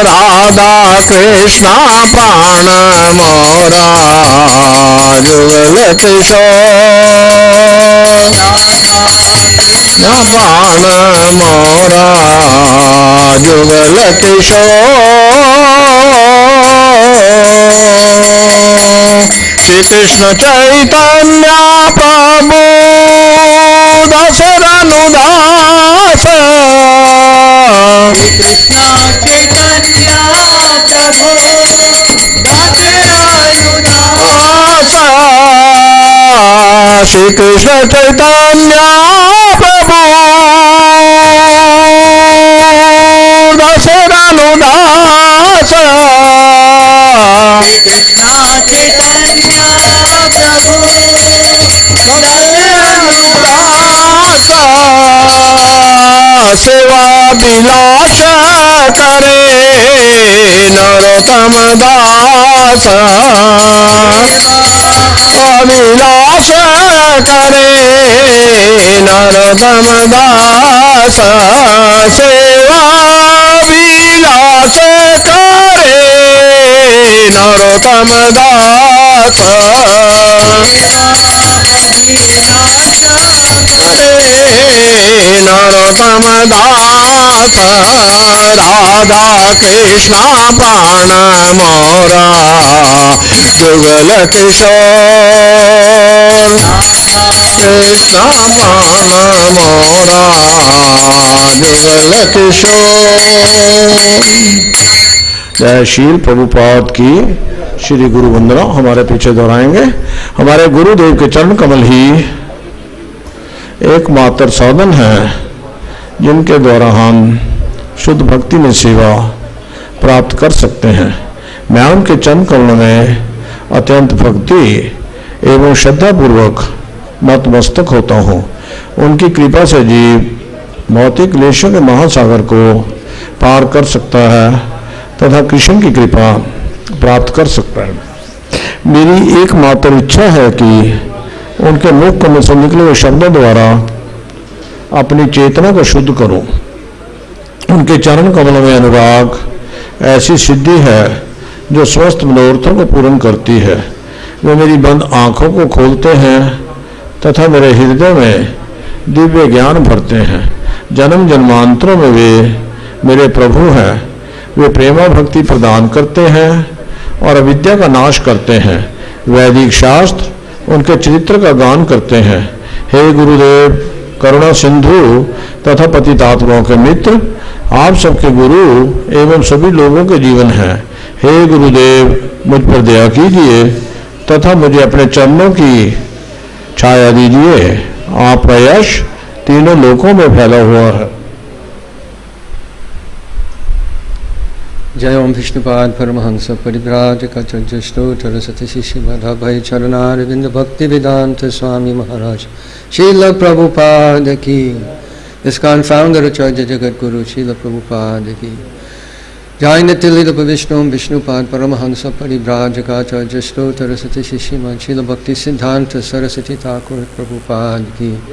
राधा कृष्णा प्राण मोरा जुगल किशोर प्राण मोरा जुगल किशोर श्री कृष्ण चैतन्य प्रभु दशरनुदास कृष्ण चैतन्य प्रभु दास श्री कृष्ण चैतन्य प्रभु दशरनुदास कृष्ण चैतन्य प्रभु सेवा विलास करे नरोत्तम दास अविलास करे नरोत्तम दास सेवा विलास करे नरोत्तम दास नरोत्तम दास राधा कृष्णा प्राण मोरा जुगल किशोर कृष्णा प्राण मोरा जुगल किशोर। जय शील प्रभुपाद की श्री गुरु वंदना हमारे पीछे दोहराएंगे। हमारे गुरुदेव के चरण कमल ही एकमात्र साधन है जिनके द्वारा हम शुद्ध भक्ति में सेवा प्राप्त कर सकते हैं। मैं उनके चरण कमल में अत्यंत भक्ति एवं श्रद्धापूर्वक नतमस्तक होता हूँ। उनकी कृपा से जीव भौतिक क्लेशों के महासागर को पार कर सकता है तथा कृष्ण की कृपा प्राप्त कर सकता है। मेरी एकमात्र इच्छा है कि उनके मुख कमल से निकले हुए शब्दों द्वारा अपनी चेतना को शुद्ध करूं। उनके चरण कमल में अनुराग ऐसी सिद्धि है जो स्वस्थ मनोरथों को पूर्ण करती है। वे मेरी बंद आँखों को खोलते हैं तथा मेरे हृदय में दिव्य ज्ञान भरते हैं। जन्म जन्मांतरों में वे मेरे प्रभु हैं। वे प्रेमा भक्ति प्रदान करते हैं और अविद्या का नाश करते हैं। वैदिक शास्त्र उनके चरित्र का गान करते हैं। हे गुरुदेव, करुणा सिंधु तथा पतितात्माओं के मित्र, आप सबके गुरु एवं सभी लोगों के जीवन हैं। हे गुरुदेव, मुझ पर दया कीजिए तथा मुझे अपने चरणों की छाया दीजिए। आपका यश तीनों लोकों में फैला हुआ है। जय ओम विष्णुपाद परमहंस परिव्राजकाचार्य स्तोत्र सती शिष्य माधव चरणारविंद भक्ति वेदांत स्वामी महाराज श्रील प्रभुपाद की। ISKCON founder आचार्य जगत गुरु श्रील प्रभुपाद की। जय नित्य विष्णु विष्णुपाद परमहंस परिव्राजकाचार्य स्तोत्र सती शिष्य श्रील भक्ति सिद्धांत सरस्वती ठाकुर प्रभुपाद की।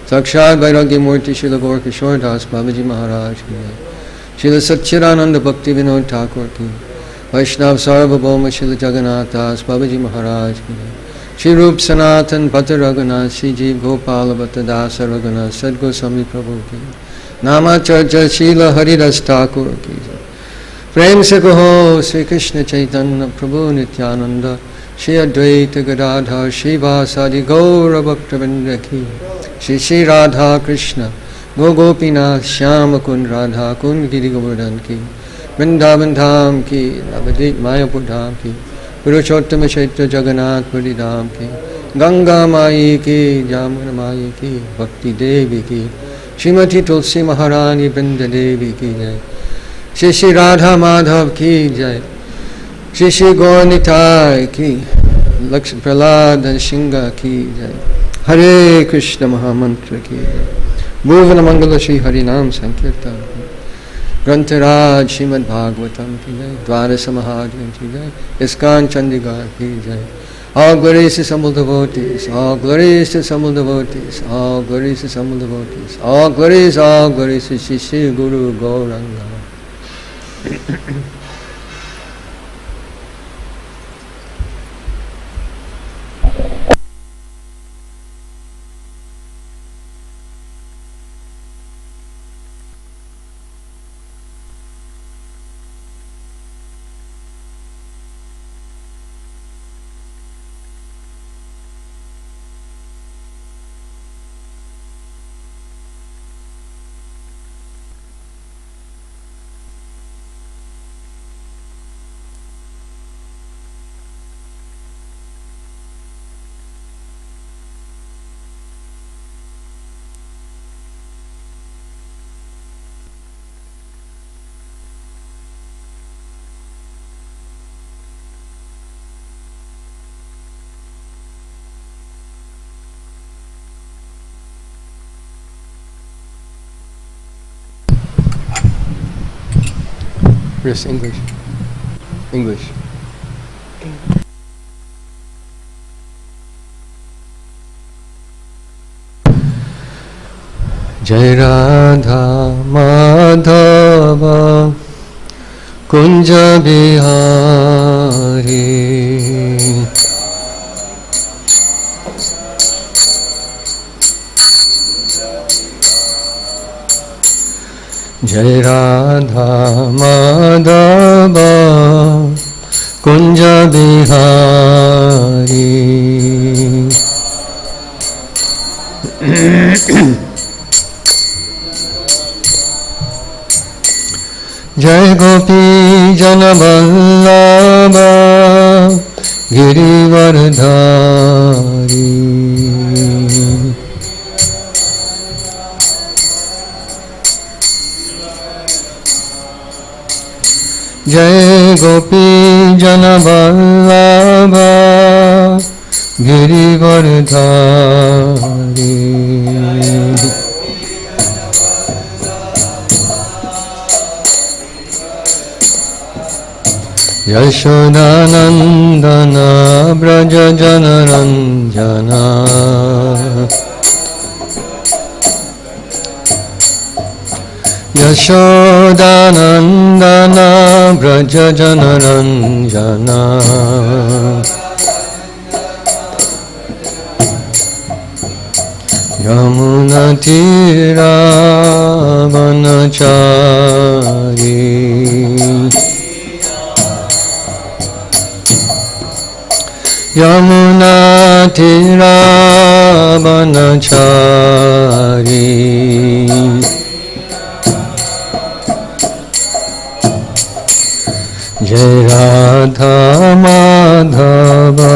साक्षात वैराग्य मूर्ति श्रील गौर किशोर दास बाबूजी महाराज की। श्रील सच्चिदानंद भक्ति विनोद ठाकुर की। वैष्णव सार्वभौम श्रील जगन्नाथ दास बाबूजी महाराज की। श्री रूप सनातन भद्र रघुनाथ श्री जीव गोपाल भट्ट दास रघुनाथ सदगोस्वामी प्रभु की। नामाचार्य श्रील हरिदास ठाकुर की। प्रेम से कहो श्री कृष्ण चैतन्य प्रभु नित्यानंद श्री अद्वैत गदाधर श्रीवासादि गौर भक्तवृंद की। श्री श्री राधा कृष्ण गो गोपीनाथ श्याम कुंड राधा कुंड गिरि गोवर्धन की। वृंदावन धाम की, नवद्वीप मायापुर धाम की, पुरुषोत्तम क्षेत्र जगन्नाथ पुरी धाम की। गंगा माई की, जामुन माई की, भक्ति देवी की। श्रीमती तुलसी महारानी वृंद देवी की जय। श्री श्री राधा माधव की जय। श्री श्री गौरनिताय की। लक्ष्य प्रहलाद सिंह की जय। हरे कृष्ण महामंत्र की जय। भुवन मंगल श्री हरिनाम संकीर्तन। ग्रंथराज श्रीमद-भागवतम की जय। द्वादश महाजन की जय। ISKCON चंडीगढ़ की जय। All glories to some devotees, all glories to some devotees, all glories to some devotees, all glories to Shri Guru Gauranga. Yes, English. English. Jai Radha Madhava Kunja Bihari Jai Radha Madhava Kunja Bihari Jai Gopi Jana Vallabha Girivardhari Jai Gopi Jana Vallabha Girivardhari Yashodanandana Braja Janaranjana Yashodanandana Braja Janaranjana Yamuna Tira Vanachari Yamuna Tira Vanachari Jai Radha Madhava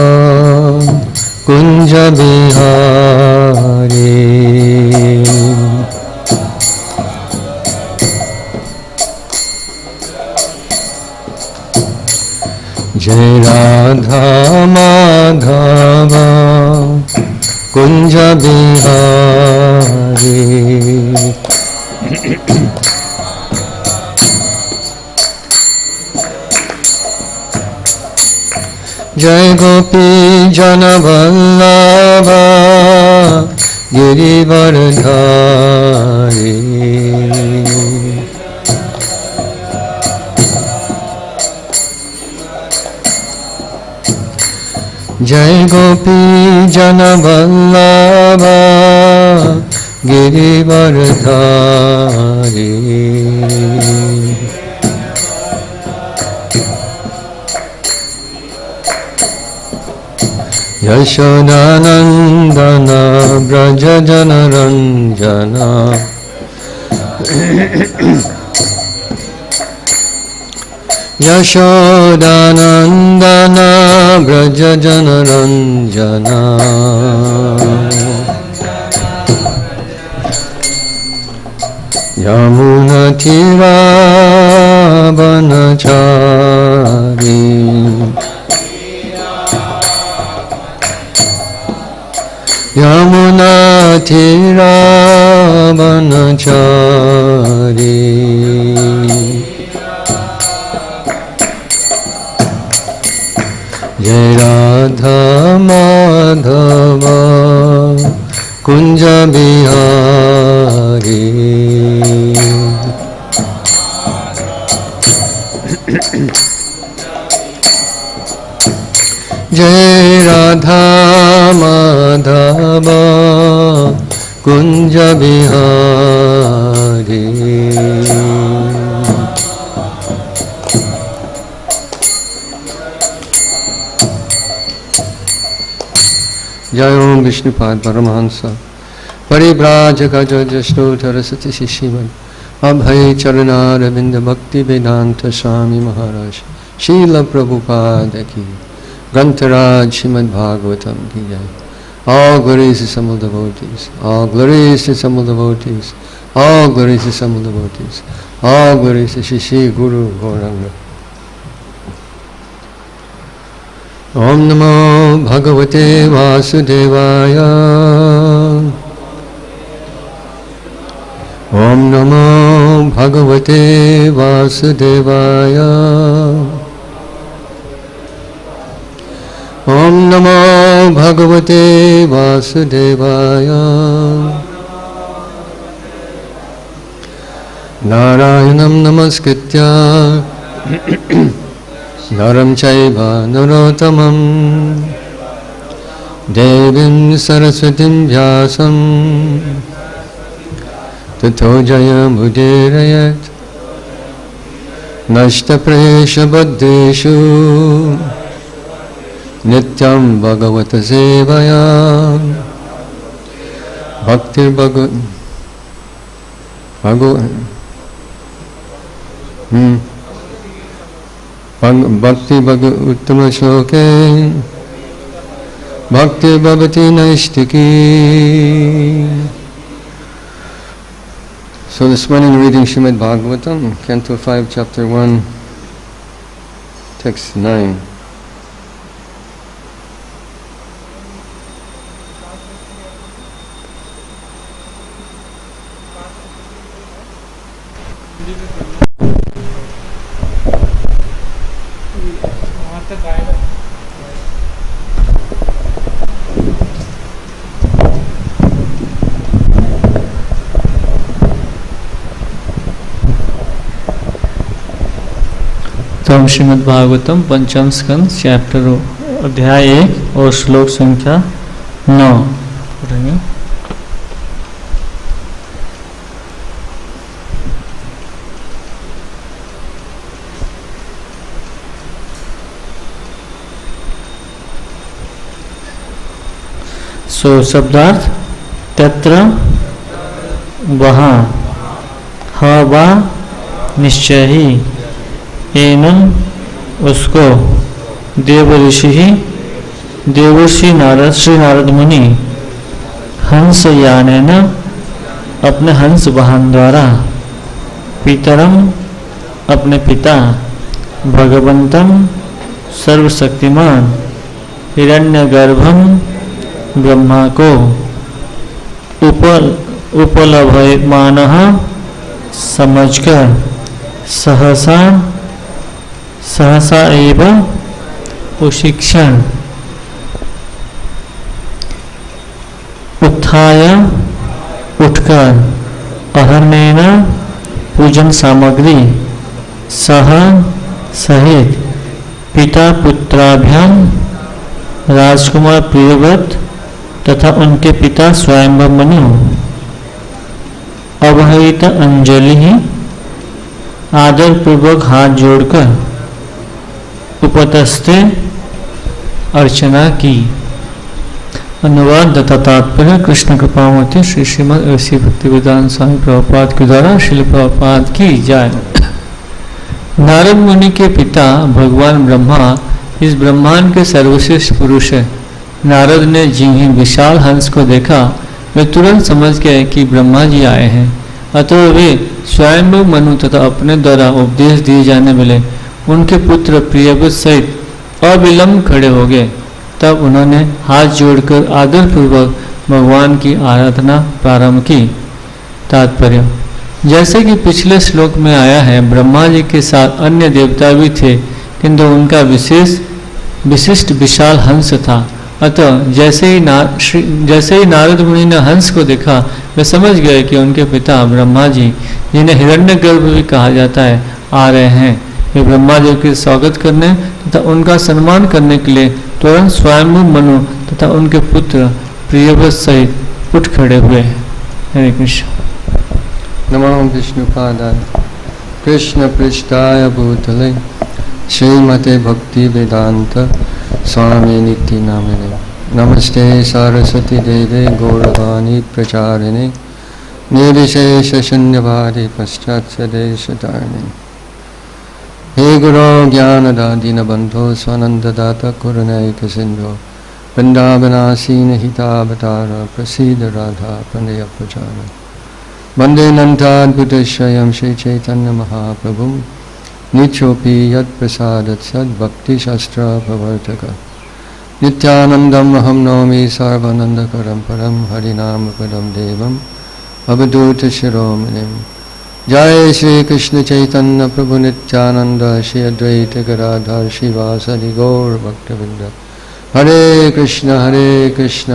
Kunja Bihari Jai Radha Madhava Kunja Bihari Jai Gopi Jana Vallabha Girivardhari Jai Gopi Jana Vallabha Girivardhari Yashodanandana Braja Janaranjana Yashodanandana Braja Janaranjana Yamuna Tira Vanachari Yamuna Tira Vanachari Jai Radha Madhava Kunja Bihari जय राधा माधव कुंज बिहारी। जय ओम विष्णुपाद परमहंस परिव्राजक जष्टोधर सति श्रीमद अभय चरणारविंद भक्ति वेदांत स्वामी महाराज शील प्रभुपाद की ग्रंथराज श्रीमद् भागवतम की जय। All glories to some of the devotees, all glories to some of the devotees, all glories to some of the devotees, all glories to Shri Guru Gauranga. Om Namo Bhagavate Vasudevaya. Om Namo Bhagavate Vasudevaya. Om Namo Bhagavate Vasudevaya. Narayanam Namaskritya Naram Chaiva Narottamam Devim Saraswatim Vyasam Tato Jayam Udirayat Nashta Prayesha Baddeshu Nityam Bhagavata Sevaya Bhakti Bhagavad Bhakti Uttama Shloke Bhakti Bhavati Naishtiki. So this morning reading Srimad Bhagavatam, Canto 5, Chapter 1, Text 9. तो हम श्रीमद् भागवतम पंचम स्कंद chapter अध्याय 1 और श्लोक संख्या 9 पढ़ेंगे। सो शब्दार्थ तत्र वहाँ हवा निश्चय ही एनम उसको देवर्षि नारद श्री नारद मुनि हंस यानेन अपने हंस वाहन द्वारा पितरम अपने पिता भगवंतम सर्वशक्तिमान हिरण्यगर्भम ब्रह्मा को उपलभ्यमानः समझकर सहसा एवं उशिक्षण उत्थाय उठकर अहर्णेन पूजन सामग्री सह सहित पिता पुत्राभ्याम राजकुमार प्रियव्रत तथा उनके पिता स्वयंभव मनु अवहित अंजलि आदर पूर्वक हाथ जोड़कर उपतस्थे अर्चना की। अनुवाद तथा तात्पर्य कृष्ण कृपामूर्ति श्री श्रीमद ऐसी भक्तिवेदांत स्वामी प्रभुपाद के द्वारा श्रील प्रभुपाद की जाए। नारद मुनि के पिता भगवान ब्रह्मा इस ब्रह्मांड के सर्वश्रेष्ठ पुरुष है। नारद ने जिन्हें विशाल हंस को देखा वे तुरंत समझ गए कि ब्रह्मा जी आए हैं, अतः वे स्वयंभू मनु तथा अपने द्वारा उपदेश दिए जाने वाले उनके पुत्र प्रियव्रत सहित अविलंब खड़े हो गए। तब उन्होंने हाथ जोड़कर आदरपूर्वक भगवान की आराधना प्रारंभ की। तात्पर्य जैसे कि पिछले श्लोक में आया है, ब्रह्मा जी के साथ अन्य देवता भी थे, किंतु उनका विशिष्ट विशाल हंस था। अतः जैसे ही नारद मुनि ने हंस को देखा, वे समझ गए कि उनके पिता ब्रह्मा जी, जिन्हें हिरण्यगर्भ भी कहा जाता है, आ रहे हैं। वे ब्रह्मा जी के स्वागत करने तथा उनका सम्मान करने के लिए तुरंत स्वयं मनु तथा उनके पुत्र प्रियव्रत सहित उठ खड़े हुए। हरे कृष्ण। नमो विष्णुपादाय कृष्ण पृष्ठाय भूतले श्रीमते भक्ति वेदांत स्वामी नित्य नामिने नमस्ते सरस्वती देवे गौरवाणी प्रचारिणे निर्विशेष शून्यवादी पश्चात्य देशतारिणे। हे गुरो ज्ञानदादीन बंधो स्वानंददाता करुणैक सिंधो वृंदावनासीन हितावतार प्रसीद राधा प्रणय प्रचार वंदे नन्दाद्भुतश्रयं श्री चैतन्य महाप्रभुं नित्योऽपि यत्प्रसादत् सद्भक्तिशास्त्र प्रवर्तक नित्यानन्दम् अहं नौमि सर्वानन्दकरं परं हरिनामपदं देवम् अवधूत शिरोमणिम्। जय श्री कृष्ण चैतन्य प्रभु नित्यानंद श्री अद्वैत गदाधर श्रीवासदि गौर भक्तवृंद। हरे कृष्ण कृष्ण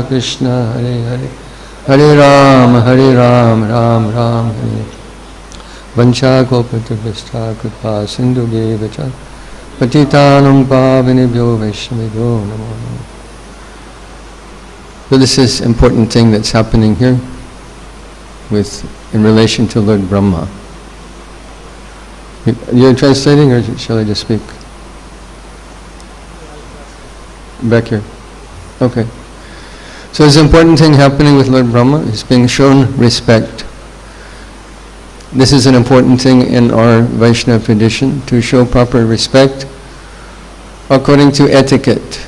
कृष्ण हरे हरे हरे राम राम राम हरे। वंशाकोपतभ्यश्च कृपा सिन्धुभ्येव च पतितानं पावनेभ्यो वैष्णवेभ्यो नमो नमः। So this is important thing that's happening here in relation to Lord Brahma. You're translating, or shall I just speak? Back here. Okay. So there's an important thing happening with Lord Brahma. He's being shown respect. This is an important thing in our Vaishnava tradition, to show proper respect according to etiquette.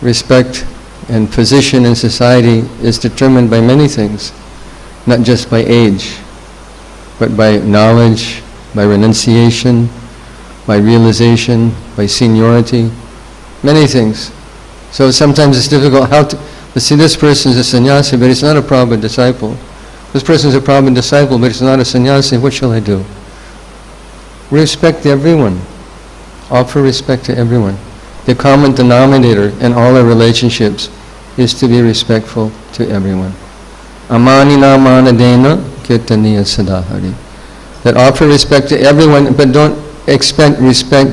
Respect and position in society is determined by many things, not just by age, but by knowledge, by renunciation, by realization, by seniority, many things. So sometimes it's difficult see, this person is a sannyasi, but he's not a Prabhupada disciple. This person is a Prabhupada disciple, but he's not a sannyasi. What shall I do? Respect everyone. Offer respect to everyone. The common denominator in all our relationships is to be respectful to everyone. Amanina manadena kirtaniya sadahari. That offer respect to everyone, but don't expect respect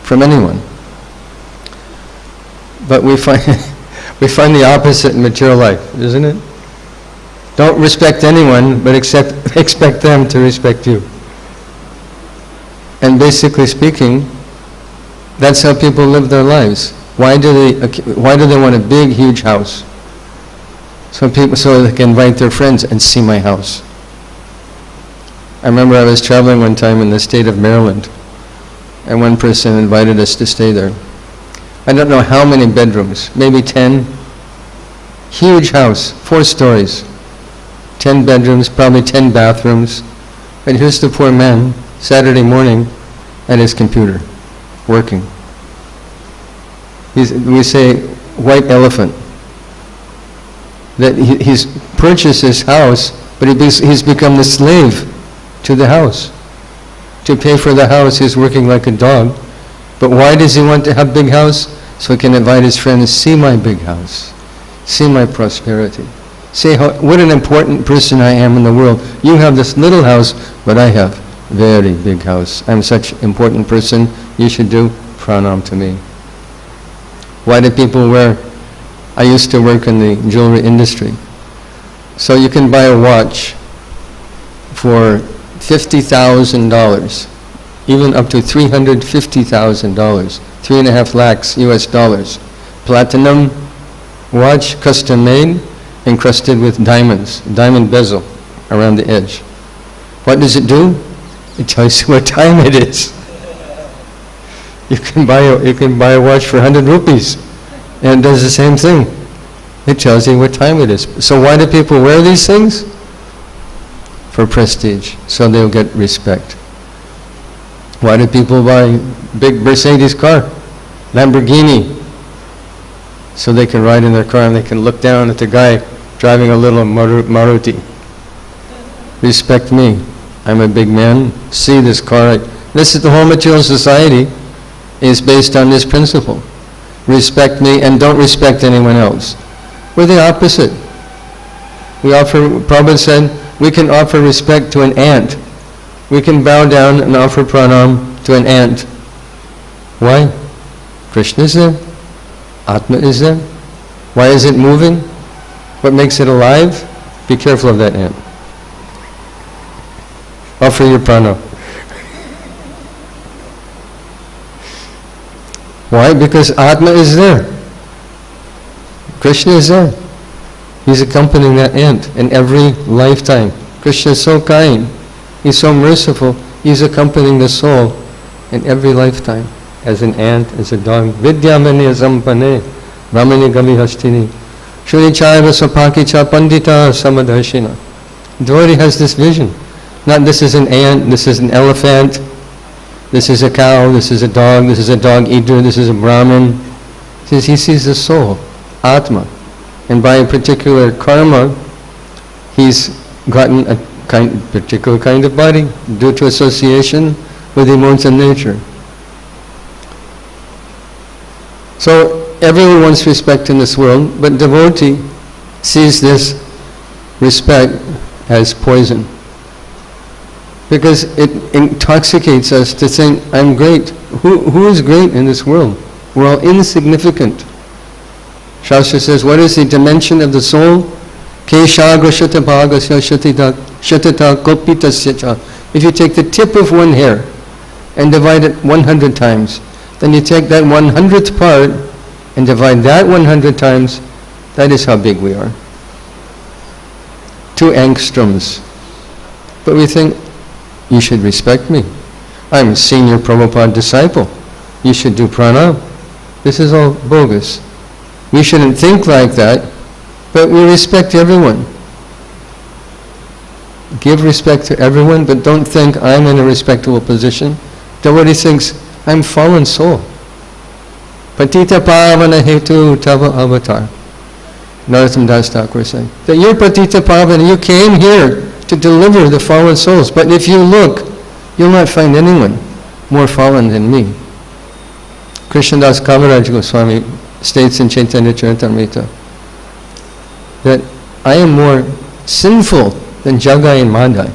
from anyone. But we find the opposite in material life, isn't it? Don't respect anyone, but expect them to respect you. And basically speaking, that's how people live their lives. Why do they want a big, huge house? So they can invite their friends and see my house. I remember I was traveling one time in the state of Maryland, and one person invited us to stay there. I don't know how many bedrooms, maybe 10. Huge house, 4 stories. 10 bedrooms, probably 10 bathrooms. And here's the poor man, Saturday morning, at his computer, working. We say, white elephant. That he's purchased his house, but he's become the slave to the house. To pay for the house, he's working like a dog. But why does he want to have a big house? So he can invite his friends, see my big house, see my prosperity. Say what an important person I am in the world. You have this little house, but I have very big house. I'm such an important person. You should do pranam to me. Why do people wear? I used to work in the jewelry industry. So you can buy a watch for $50,000, even up to $350,000, 3.5 lakhs US dollars. Platinum watch, custom made, encrusted with diamonds, diamond bezel around the edge. What does it do? It tells you what time it is. You can buy a watch for 100 rupees, and it does the same thing. It tells you what time it is. So why do people wear these things? For prestige, so they'll get respect. Why do people buy big Mercedes car, Lamborghini? So they can ride in their car and they can look down at the guy driving a little Maruti. Respect me. I'm a big man. See this car. This is the whole material society is based on this principle. Respect me and don't respect anyone else. We're the opposite. Prabhupada said, we can offer respect to an ant. We can bow down and offer pranam to an ant. Why? Krishna is there. Atma is there. Why is it moving? What makes it alive? Be careful of that ant. Offer your pranam. Why? Because Atma is there. Krishna is there. He's accompanying that ant in every lifetime. Krishna is so kind. He's so merciful. He's accompanying the soul in every lifetime. As an ant, as a dog. Vidyamani sampane, ramani gavi hastini, shuri chaiva sapakicha pandita samadarshina. Devotee has this vision. Not this is an ant, this is an elephant, this is a cow, this is a dog eater, this is a Brahmin. He sees the soul, Atma. And by a particular karma, he's gotten a particular kind of body due to association with the modes of nature. So everyone wants respect in this world, but devotee sees this respect as poison. Because it intoxicates us to think, I'm great. Who is great in this world? We're all insignificant. Shastra says, what is the dimension of the soul? Keshagra shatabhagasya shatata kopitasya cha. If you take the tip of one hair and divide it 100 times, then you take that 100th part and divide that 100 times, that is how big we are. 2 angstroms. But we think, you should respect me. I'm a senior Prabhupada disciple. You should do pranam. This is all bogus. We shouldn't think like that, but we respect everyone. Give respect to everyone, but don't think I'm in a respectable position. Devotee thinks, I'm fallen soul. Patita pavana hetu tava avatar. Narottam Das Thakur saying, that you're Patita pavana, you came here to deliver the fallen souls. But if you look, you'll not find anyone more fallen than me. Krishnadas Kaviraj Goswami states in Chaitanya-Charitamrta that I am more sinful than Jagai and Madai.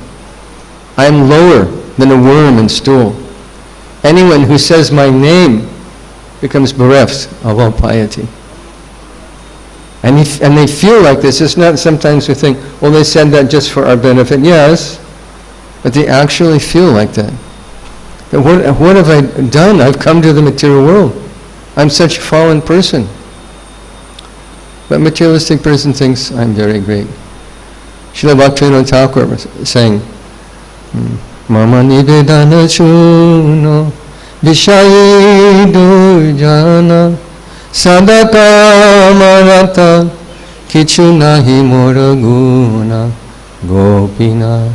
I am lower than a worm and stool. Anyone who says my name becomes bereft of all piety. And they feel like this. It's not sometimes we think, well, they said that just for our benefit. Yes, but they actually feel like that. That what have I done? I've come to the material world. I'm such a fallen person. But materialistic person thinks, I'm very great. Srila Bhaktivinoda Thakur was saying, Mama nivedana chuno vishayi durjana sadaka marata kichu nahi mora guna gopina.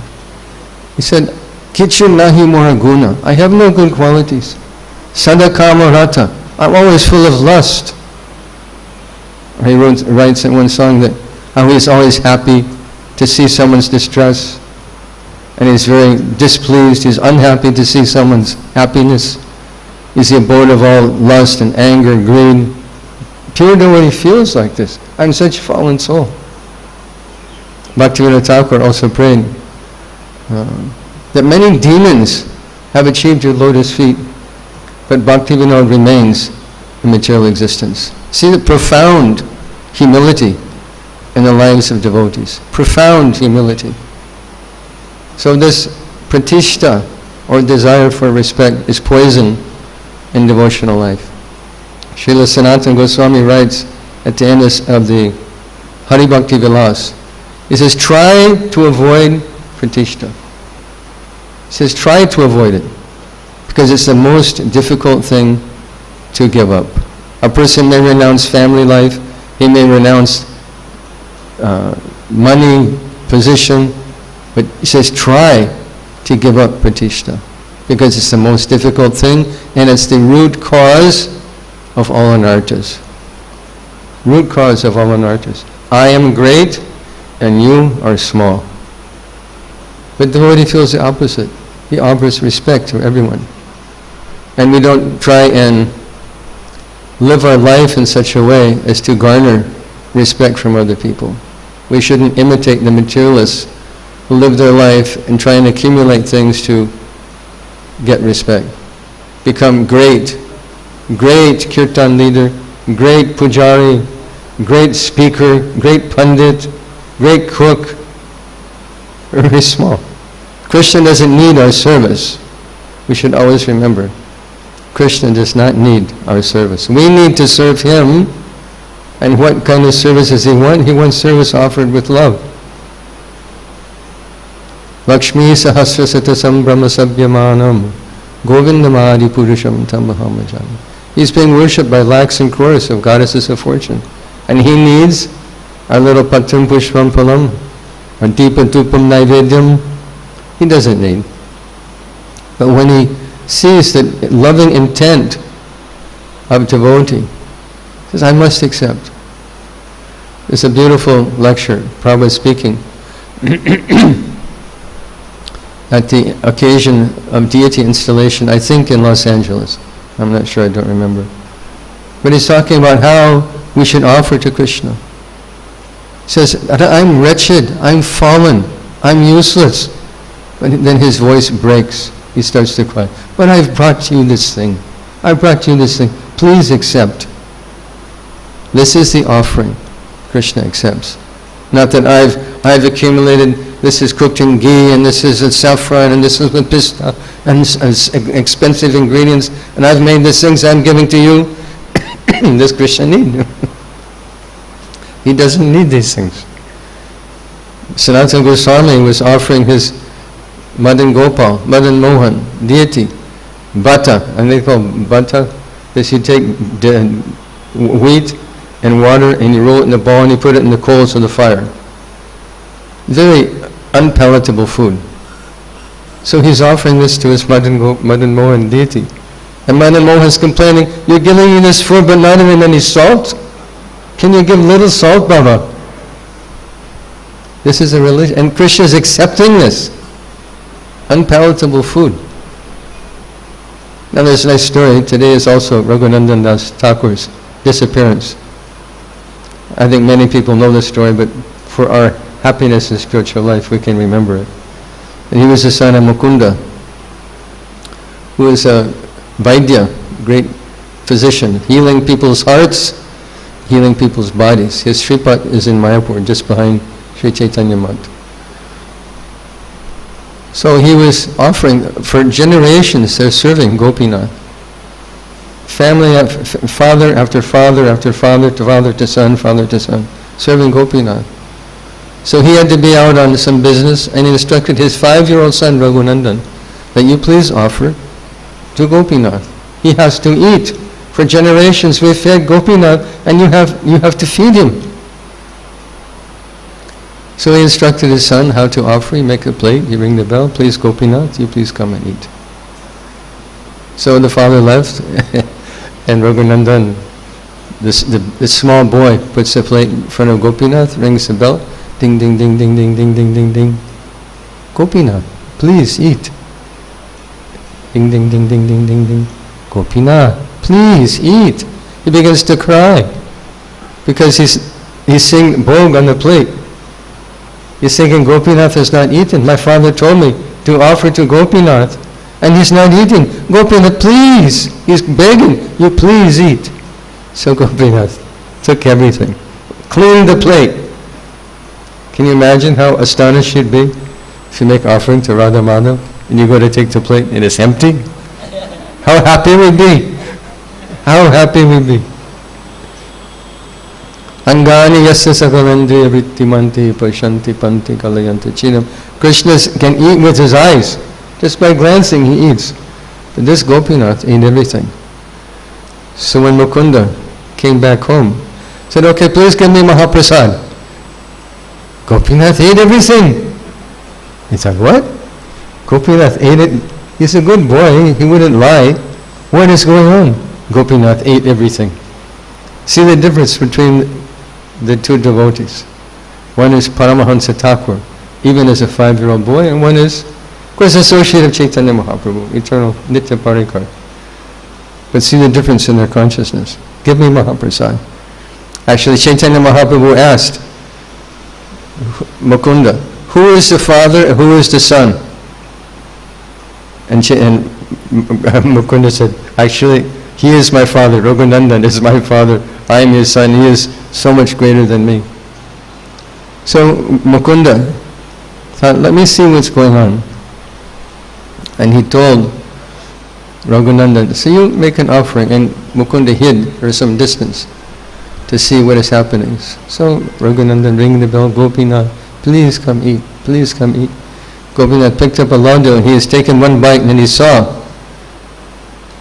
He said, kichu nahi mora guna. I have no good qualities. Sadaka marata. I'm always full of lust. He writes in one song that how he's always happy to see someone's distress, and he's very displeased, he's unhappy to see someone's happiness. He's the abode of all lust and anger and greed. Pure devotee feels like this. I'm such a fallen soul. Bhaktivinoda Thakur also prayed that many demons have achieved your lotus feet, but Bhaktivinoda remains in material existence. See the profound humility in the lives of devotees. Profound humility. So this pratishta, or desire for respect, is poison in devotional life. Srila Sanatana Goswami writes at the end of the Hari Bhakti Vilas, he says, try to avoid pratishta. He says, try to avoid it, because it's the most difficult thing to give up. A person may renounce family life, he may renounce money, position, but he says try to give up pratishta, because it's the most difficult thing and it's the root cause of all anarthas. Root cause of all anarthas. I am great and you are small. But the devotee feels the opposite. He offers respect to everyone. And we don't try and live our life in such a way as to garner respect from other people. We shouldn't imitate the materialists who live their life and try and accumulate things to get respect. Become great kirtan leader, great pujari, great speaker, great pandit, great cook. Very small. Krishna doesn't need our service. We should always remember, Krishna does not need our service. We need to serve him. And what kind of service does he want? He wants service offered with love. Lakshmi sahasrasata brahma sabhyamanam govindamadi purusham tamahamajan. He's being worshipped by lakhs and crores of goddesses of fortune. And he needs our little patram pushpam palam, our deepa tupam naivedyam. He doesn't need. But when he sees the loving intent of devotee, he says, I must accept. It's a beautiful lecture, Prabhupada speaking at the occasion of deity installation, I think in Los Angeles. I'm not sure, I don't remember. But he's talking about how we should offer to Krishna. He says, I'm wretched, I'm fallen, I'm useless. But then his voice breaks. He starts to cry. But I've brought you this thing. I brought you this thing. Please accept. This is the offering. Krishna accepts. Not that I've accumulated, this is cooked in ghee, and this is saffron, and this is with pista, and expensive ingredients, and I've made these things I'm giving to you. Does Krishna need? He doesn't need these things. Sanatana Goswami was offering his Madan Gopal, Madan Mohan, deity, bata, and they call bata, this you take wheat and water and you roll it in a ball and you put it in the coals of the fire. Very unpalatable food. So he's offering this to his Madan Mohan deity. And Madan Mohan is complaining, you're giving me this food but not even any salt? Can you give little salt, Baba? This is a religion, and Krishna is accepting this. Unpalatable food. Now there's a nice story. Today is also Raghunandan Das Thakur's disappearance. I think many people know this story, but for our happiness in spiritual life, we can remember it. And he was the son of Mukunda, who was a Vaidya, great physician, healing people's hearts, healing people's bodies. His Shripat is in Mayapur, just behind Sri Chaitanya-Charitamrta. So he was offering, for generations they're serving Gopinath. Family, father after father after father to father to son, serving Gopinath. So he had to be out on some business, and he instructed his 5-year-old son Raghunandan that you please offer to Gopinath. He has to eat. For generations we fed Gopinath, and you have to feed him. So he instructed his son how to offer. You make a plate, you ring the bell, please Gopinath, you please come and eat. So the father left, and Raghunandan, the small boy, puts the plate in front of Gopinath, rings the bell, ding, ding, ding, ding, ding, ding, ding, ding, ding. Gopinath, please eat. Ding, ding, ding, ding, ding, ding, ding. Gopinath, please eat. He begins to cry because he's seeing Bhog on the plate. He's thinking, Gopinath has not eaten. My father told me to offer to Gopinath, and he's not eating. Gopinath, please! He's begging, you please eat. So Gopinath took everything, cleaned the plate. Can you imagine how astonished you'd be if you make offering to Radha Madhav and you go to take the plate and it's empty? How happy we'd be! How happy we'd be! Angani yasya sakalandriya vrittimanti pashanti panti kalayanti chinam. Krishna can eat with his eyes. Just by glancing he eats. But this Gopinath ate everything. So when Mukunda came back home, said, okay, please give me Mahaprasad. Gopinath ate everything. He said, what? Gopinath ate it. He's a good boy. He wouldn't lie. What is going on? Gopinath ate everything. See the difference between the two devotees. One is Paramahansa Thakur, even as a 5-year-old boy, and one is, of course, associate of Chaitanya Mahaprabhu, eternal Nitya Parikar. But see the difference in their consciousness. Give me Mahaprasad. Actually, Chaitanya Mahaprabhu asked Mukunda, who is the father, who is the son? And Mukunda said, actually, he is my father. Raghunandan is my father. I am his son. He is so much greater than me. So Mukunda thought, let me see what's going on. And he told Raghunandan, so you make an offering. And Mukunda hid for some distance to see what is happening. So Raghunandan ringing the bell, Gopinath, please come eat, please come eat. Gopinath picked up a laddu and he has taken one bite and then he saw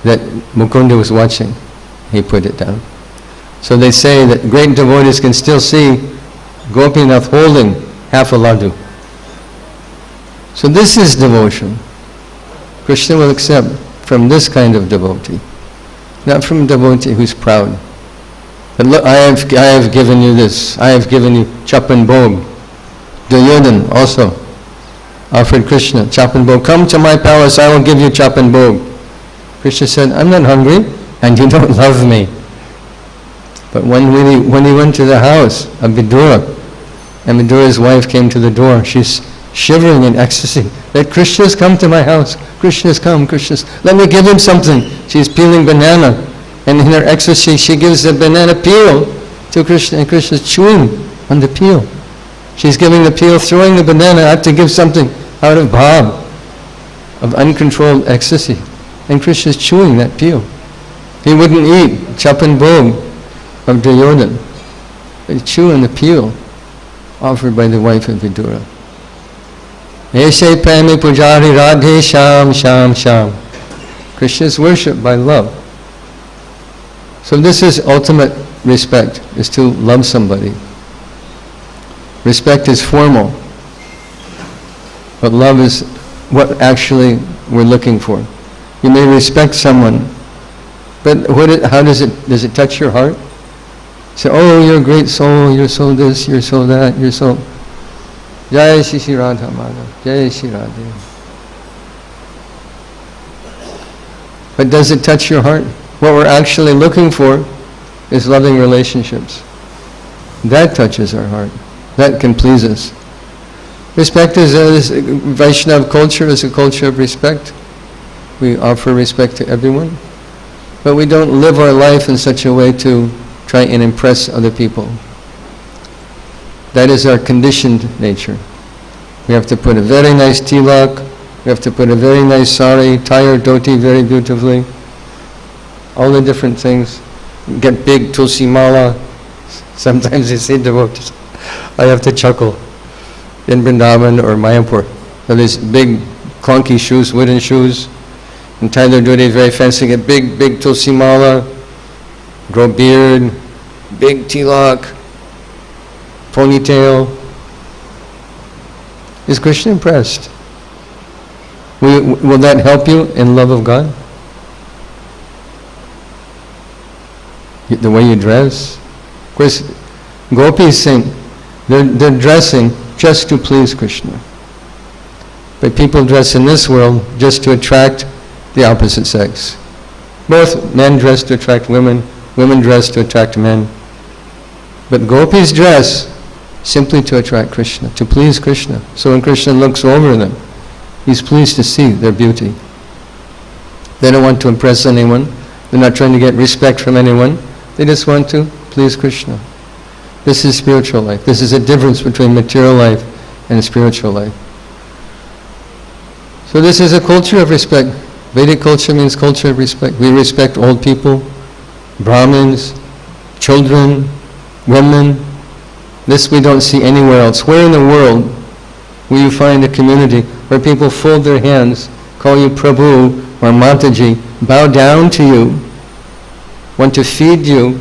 that Mukunda was watching. He put it down. So they say that great devotees can still see Gopinath holding half a laddu. So this is devotion. Krishna will accept from this kind of devotee, not from a devotee who's proud. But look, I have given you this. I have given you Chapan Bhog. Duryodhan also offered Krishna Chapan Bhog. Come to my palace, I will give you Chapan Bhog. Krishna said, I'm not hungry and you don't love me. But when he went to the house of Vidura, and Vidura's wife came to the door, she's shivering in ecstasy, that Krishna's come to my house. Krishna's come, Krishna's. Let me give him something. She's peeling banana. And in her ecstasy, she gives the banana peel to Krishna, and Krishna's chewing on the peel. She's giving the peel, throwing the banana. I have to give something out of bhav, of uncontrolled ecstasy. And Krishna's chewing that peel. He wouldn't eat Chapan Bhog of Duryodhan. He's chewing the peel offered by the wife of Vidura. Aise premi pujari radhe sham sham sham. Krishna is worshipped by love. So this is ultimate respect, is to love somebody. Respect is formal, but love is what actually we're looking for. You may respect someone, but how does it touch your heart? Say, oh, you're a great soul, you're so this, you're so that, you're so... Jai Shri Radha Madhav, Jai Shri Radha. But does it touch your heart? What we're actually looking for is loving relationships. That touches our heart. That can please us. Respect is Vaishnava culture is a culture of respect. We offer respect to everyone, but we don't live our life in such a way to try and impress other people. That is our conditioned nature. We have to put a very nice tilak, we have to put a very nice sari, tie our dhoti very beautifully, all the different things. Get big tulsi mala. Sometimes you see devotees, I have to chuckle, in Vrindavan or Mayapur. So these big clunky shoes, wooden shoes, and tie their dhoti very fancy, get big tulsi mala, grow beard, big tilak, ponytail. Is Krishna impressed? Will that help you in love of God? The way you dress? Of course, gopis sing, they're dressing just to please Krishna. But people dress in this world just to attract the opposite sex. Both men dress to attract women, women dress to attract men. But gopis dress simply to attract Krishna, to please Krishna. So when Krishna looks over them, he's pleased to see their beauty. They don't want to impress anyone. They're not trying to get respect from anyone. They just want to please Krishna. This is spiritual life. This is a difference between material life and spiritual life. So this is a culture of respect. Vedic culture means culture of respect. We respect old people, Brahmins, children, women. This we don't see anywhere else. Where in the world will you find a community where people fold their hands, call you Prabhu or Mataji, bow down to you, want to feed you,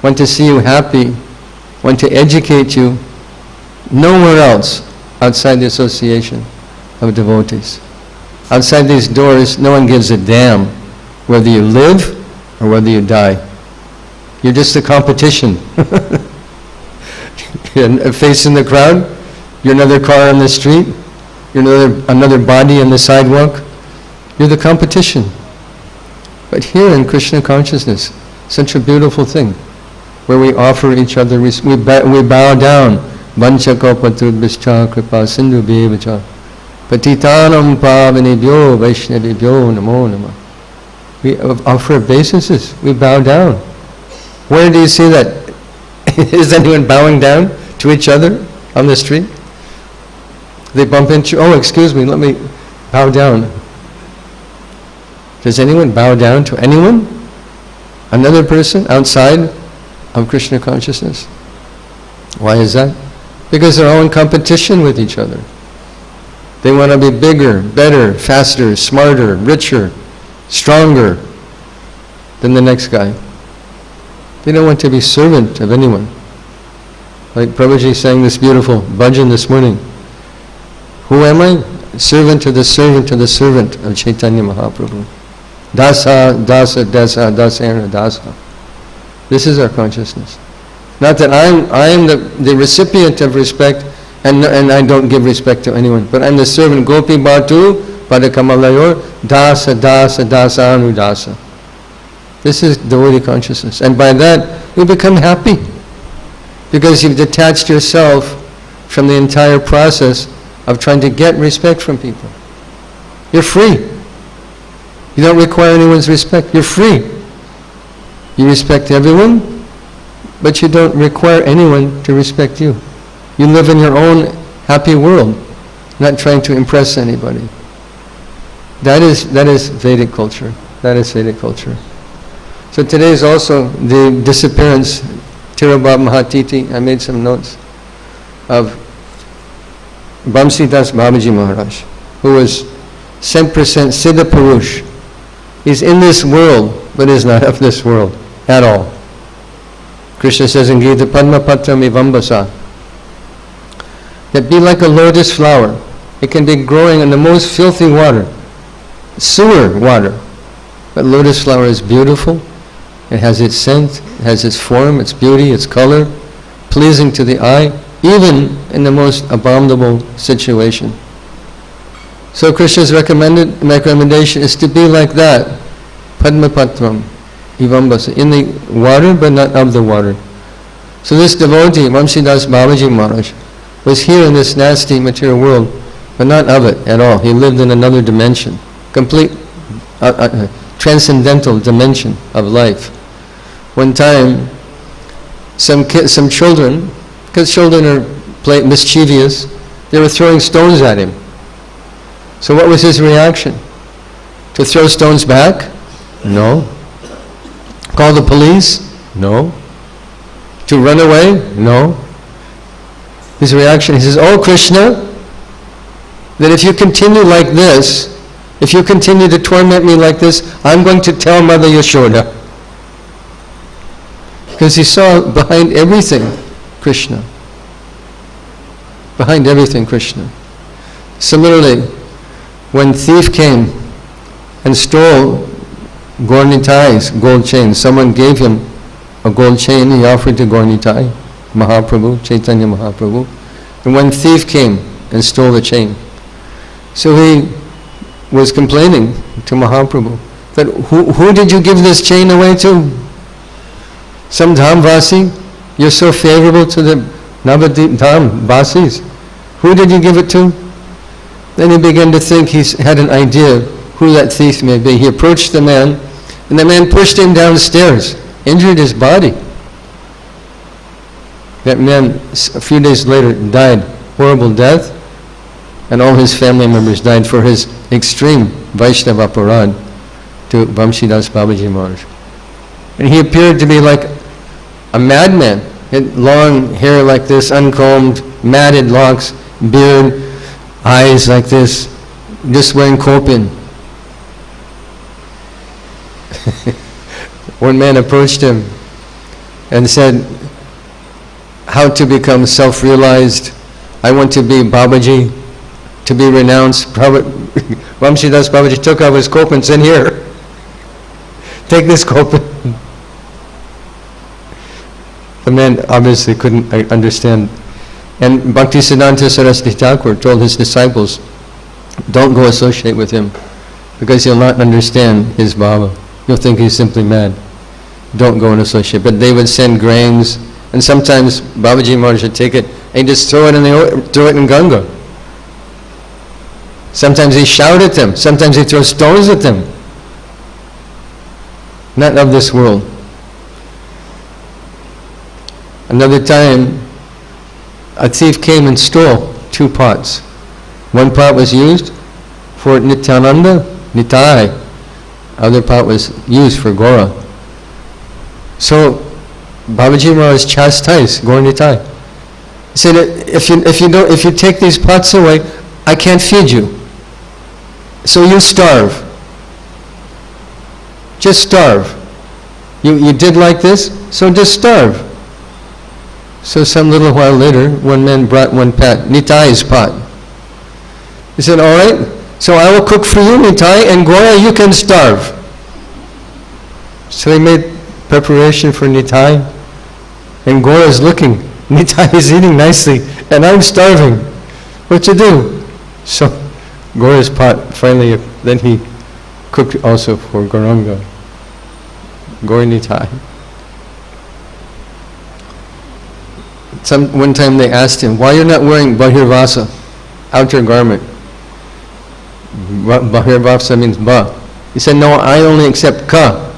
want to see you happy, want to educate you? Nowhere else outside the association of devotees. Outside these doors, no one gives a damn whether you live or whether you die. You're just a competition. You're facing the crowd, you're another car on the street, you're another body on the sidewalk. You're the competition. But here in Krishna consciousness, such a beautiful thing, where we offer each other, we bow down vanchakalpatarubhishcha kripa sindhubhyevacha patitanam pavanebhyo vaishnavibhyo namo namah. We offer obeisances, we bow down. Where do you see that? Is anyone bowing down to each other on the street? They bump into, oh, excuse me, let me bow down. Does anyone bow down to anyone? Another person outside of Krishna consciousness? Why is that? Because they're all in competition with each other. They want to be bigger, better, faster, smarter, richer, stronger than the next guy. They don't want to be servant of anyone. Like Prabhuji sang this beautiful bhajan this morning. Who am I? Servant of the servant of the servant of Chaitanya Mahaprabhu. Dasa, dasa, dasa, dasana, dasa. This is our consciousness. Not that I am the recipient of respect and I don't give respect to anyone, but I'm the servant. Gopi bhatu padakamalyor dasa, dasa, dasa, anudasa. This is devotee consciousness. And by that, you become happy. Because you've detached yourself from the entire process of trying to get respect from people. You're free. You don't require anyone's respect. You're free. You respect everyone, but you don't require anyone to respect you. You live in your own happy world, not trying to impress anybody. That is Vedic culture. That is Vedic culture. So today is also the disappearance, Tirabhab Mahatiti. I made some notes of Bamsidas Babaji Maharaj, who was 100% Siddha Purush. He's in this world, but is not of this world at all. Krishna says in Gita, Padma Patram Ivambasa, that be like a lotus flower. It can be growing in the most filthy water, sewer water. But lotus flower is beautiful. It has its scent, it has its form, its beauty, its color, pleasing to the eye, even in the most abominable situation. So Krishna's recommendation is to be like that, Padma Patram, Ivambasa, in the water but not of the water. So this devotee, Vamsidas Babaji Maharaj, was here in this nasty material world, but not of it at all. He lived in another dimension, complete transcendental dimension of life. One time, some children, because children are mischievous, they were throwing stones at him. So what was his reaction? To throw stones back? No. Call the police? No. To run away? No. His reaction, he says, oh Krishna, that if you continue like this, if you continue to torment me like this, I'm going to tell Mother Yashoda. Because he saw behind everything Krishna. Behind everything Krishna. Similarly, when thief came and stole Gaur Nitai's gold chain, someone gave him a gold chain, he offered to Gaur Nitai, Mahaprabhu, Chaitanya Mahaprabhu, and one thief came and stole the chain. So he was complaining to Mahaprabhu that who did you give this chain away to? Some Dham Vasi? You're so favorable to the Navadip Dham Vasis. Who did you give it to? Then he began to think he had an idea who that thief may be. He approached the man, and the man pushed him downstairs, injured his body. That man, a few days later, died horrible death, and all his family members died for his extreme Vaishnava parad to Vamsidas Babaji Maharaj. And he appeared to be like a madman. He had long hair like this, uncombed, matted locks, beard, eyes like this, just wearing kopin. One man approached him and said, how to become self-realized? I want to be Babaji, to be renounced. Vamsidas Babaji took out his kopin and said, here, take this kopin. The man obviously couldn't understand. And Bhaktisiddhanta Saraswati Thakur told his disciples, don't go associate with him, because you'll not understand his bhava. You'll think he's simply mad. Don't go and associate. But they would send grains And sometimes Babaji Maharaj would take it and just throw it in Ganga. Sometimes he shout at them. Sometimes he throws stones at them. Not of this world. Another time, a thief came and stole 2 pots. One pot was used for Nityananda, Nitai. Other pot was used for Gaura. So Babaji Maharaj chastised Gaur Nitai. He said, if you take these pots away, I can't feed you. So you starve. Just starve. You did like this, so just starve. So some little while later, one man brought one pot, Nitai's pot. He said, all right, so I will cook for you, Nitai, and Gaura, you can starve. So he made preparation for Nitai, and Gaura is looking. Nitai is eating nicely, and I'm starving. What to do? So Gaura's pot, finally, then he cooked also for Gauranga, Gaur Nitai. One time they asked him, why you're not wearing Bahirvasa, outer garment? Bahirvasa means Ba. He said, no, I only accept Ka,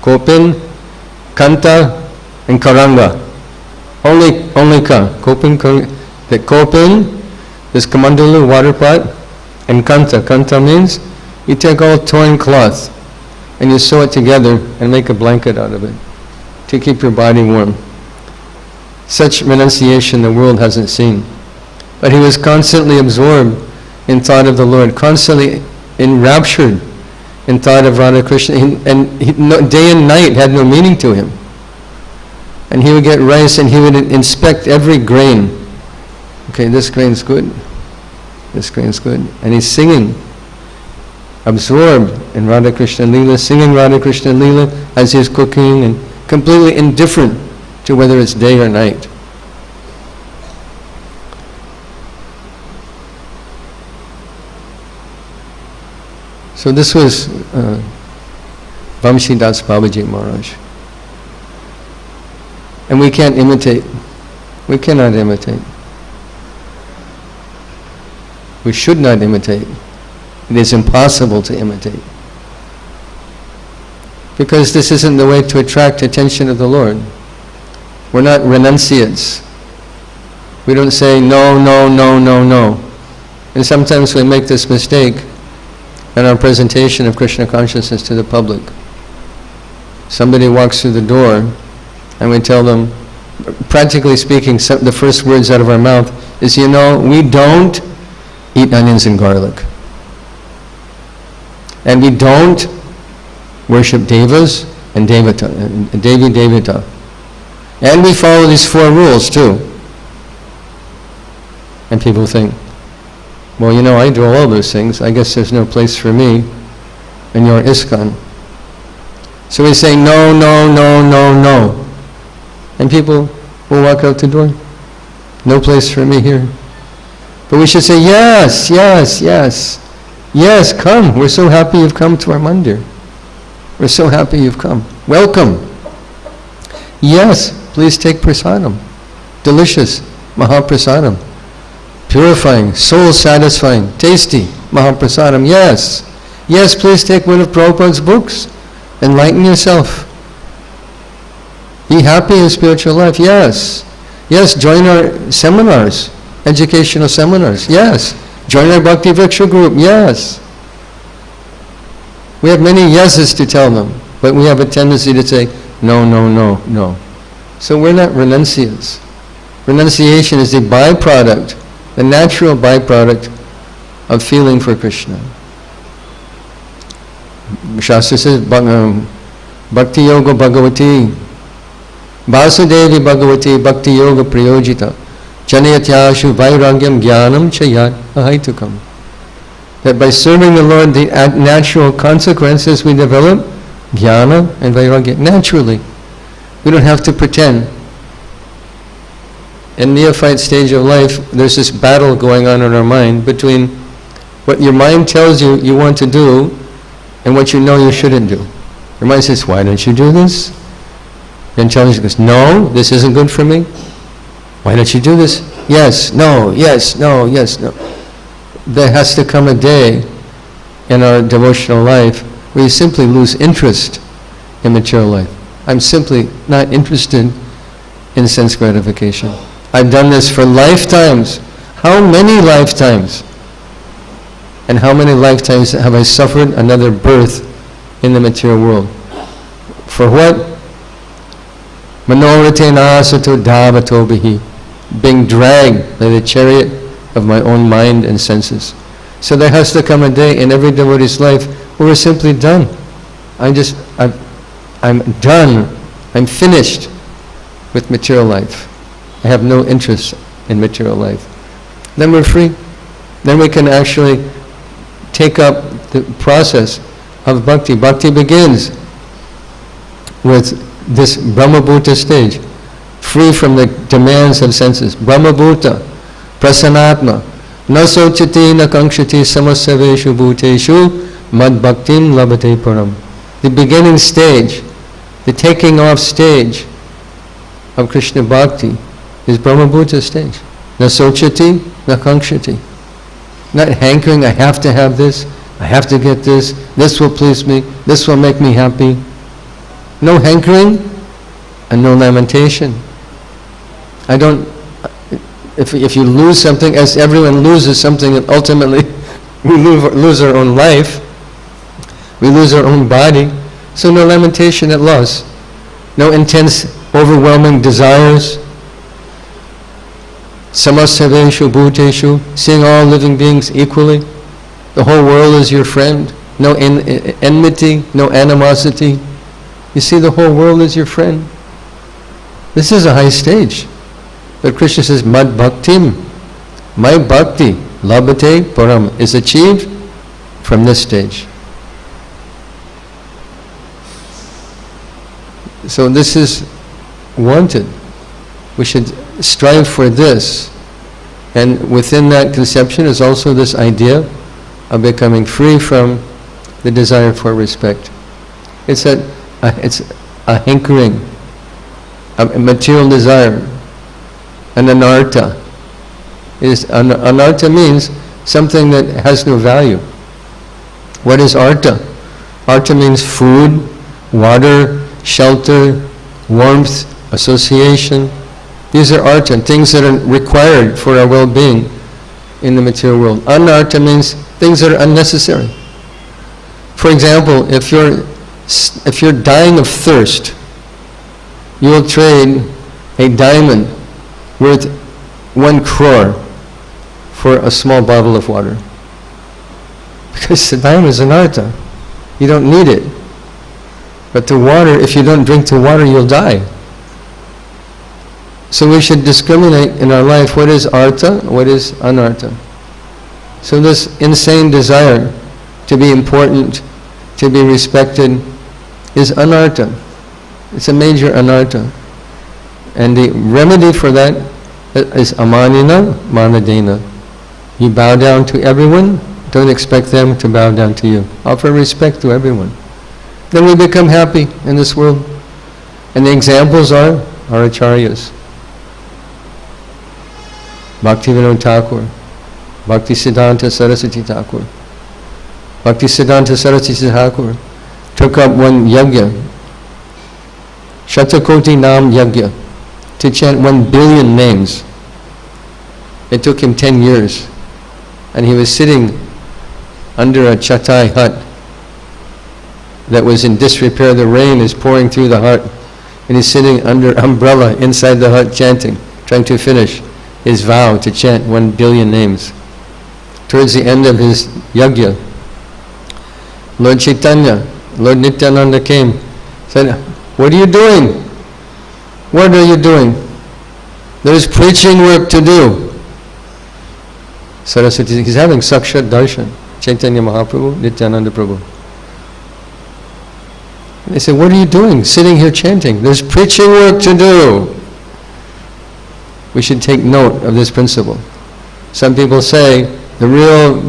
Kopin, Kanta, and Karanga. Only Ka. Kopin, the Kopin, this Kamandalu water pot, and Kanta. Kanta means you take all torn cloth and you sew it together and make a blanket out of it to keep your body warm. Such renunciation the world hasn't seen. But he was constantly absorbed in thought of the Lord, constantly enraptured in thought of Radha Krishna, day and night had no meaning to him. And he would get rice and he would inspect every grain. Okay, this grain's good. This grain's good. And he's singing, absorbed in Radha Krishna Leela, singing Radha Krishna Leela as he's cooking, and completely indifferent to whether it's day or night. So this was Vamshi Das Babaji Maharaj. And we can't imitate. We cannot imitate. We should not imitate. It is impossible to imitate. Because this isn't the way to attract attention of the Lord. We're not renunciates. We don't say no, no, no, no, no. And sometimes we make this mistake in our presentation of Krishna consciousness to the public. Somebody walks through the door and we tell them, practically speaking, the first words out of our mouth is, we don't eat onions and garlic. And we don't worship devas and devata, Devi Devata. And we follow these 4 rules too. And people think, well, I do all those things. I guess there's no place for me in your ISKCON. So we say, no, no, no, no, no. And people will walk out the door. No place for me here. But we should say, yes, yes, yes. Yes, come. We're so happy you've come to our mandir. We're so happy you've come. Welcome. Yes, please take prasadam. Delicious Mahaprasadam. Purifying, soul satisfying, tasty Mahaprasadam. Yes. Yes, please take one of Prabhupada's books. Enlighten yourself. Be happy in spiritual life. Yes. Yes, join our seminars, educational seminars. Yes. Join our Bhakti Vriksha group. Yes. We have many yeses to tell them, but we have a tendency to say, no, no, no, no. So we're not renunciates. Renunciation is the byproduct, the natural byproduct of feeling for Krishna. Shastra says, bhakti-yoga bhagavati, vasudevi bhagavati bhakti-yoga prayojita, janayatyashu vairagyam jnanam chayat ahaitukam. That by serving the Lord, the natural consequences we develop, jnana and vairagya, naturally. We don't have to pretend. In neophyte stage of life, there's this battle going on in our mind between what your mind tells you you want to do and what you know you shouldn't do. Your mind says, why don't you do this? Your intelligence goes, no, this isn't good for me. Why don't you do this? Yes, no, yes, no, yes, no. There has to come a day in our devotional life where you simply lose interest in material life. I'm simply not interested in sense gratification. I've done this for lifetimes. How many lifetimes? And how many lifetimes have I suffered another birth in the material world? For what? Manoratena asato dhavato bihi. Being dragged by the chariot of my own mind and senses. So there has to come a day in every devotee's life where we're simply done. I'm done. I'm finished with material life. I have no interest in material life. Then we're free. Then we can actually take up the process of bhakti. Bhakti begins with this Brahma-bhuta stage, free from the demands of senses. Brahma-bhuta, prasanatma, na sochati na kankshati samasaveshu bhuteshu mad bhaktim labhate param. The beginning stage, the taking off stage of Krishna Bhakti is Brahma-bhuta stage. Na sochati, na kankshati. Not hankering, I have to have this, I have to get this will please me, this will make me happy. No hankering and no lamentation. If you lose something, as everyone loses something, and ultimately we lose our own life, we lose our own body, so no lamentation at loss, no intense, overwhelming desires. Samasaveshu bhuteshu, seeing all living beings equally. The whole world is your friend. No enmity, no animosity. You see the whole world is your friend. This is a high stage. But Krishna says, Mad Bhaktim, my bhakti, labhate param, is achieved from this stage. So this is wanted. We should strive for this. And within that conception is also this idea of becoming free from the desire for respect. It's a hankering, a material desire. An anartha. Anartha means something that has no value. What is artha? Artha means food, water, shelter, warmth, association. These are artha, things that are required for our well-being in the material world. Anartha means things that are unnecessary. For example, if you're dying of thirst, you will trade a diamond worth 1 crore for a small bottle of water. Because the diamond is an artha. You don't need it. But the water, if you don't drink the water, you'll die. So we should discriminate in our life what is artha, what is anartha. So this insane desire to be important, to be respected, is anartha. It's a major anartha. And the remedy for that is amanina manadena. You bow down to everyone, don't expect them to bow down to you. Offer respect to everyone. Then we become happy in this world. And the examples are our acharyas. Bhaktivinoda Thakur, Bhaktisiddhanta Saraswati Thakur. Bhaktisiddhanta Saraswati Thakur took up one yajna, Shatakoti Nam Yajna, to chant 1 billion names. It took him 10 years. And he was sitting under a chatai hut that was in disrepair. The rain is pouring through the hut. And he's sitting under umbrella inside the hut chanting, trying to finish his vow to chant 1 billion names. Towards the end of his yajna, Lord Chaitanya, Lord Nityananda came, said, "What are you doing? What are you doing? There's preaching work to do." Saraswati, he's having Sakshat Darshan, Chaitanya Mahaprabhu, Nityananda Prabhu. They said, "What are you doing? Sitting here chanting. There's preaching work to do." We should take note of this principle. Some people say the real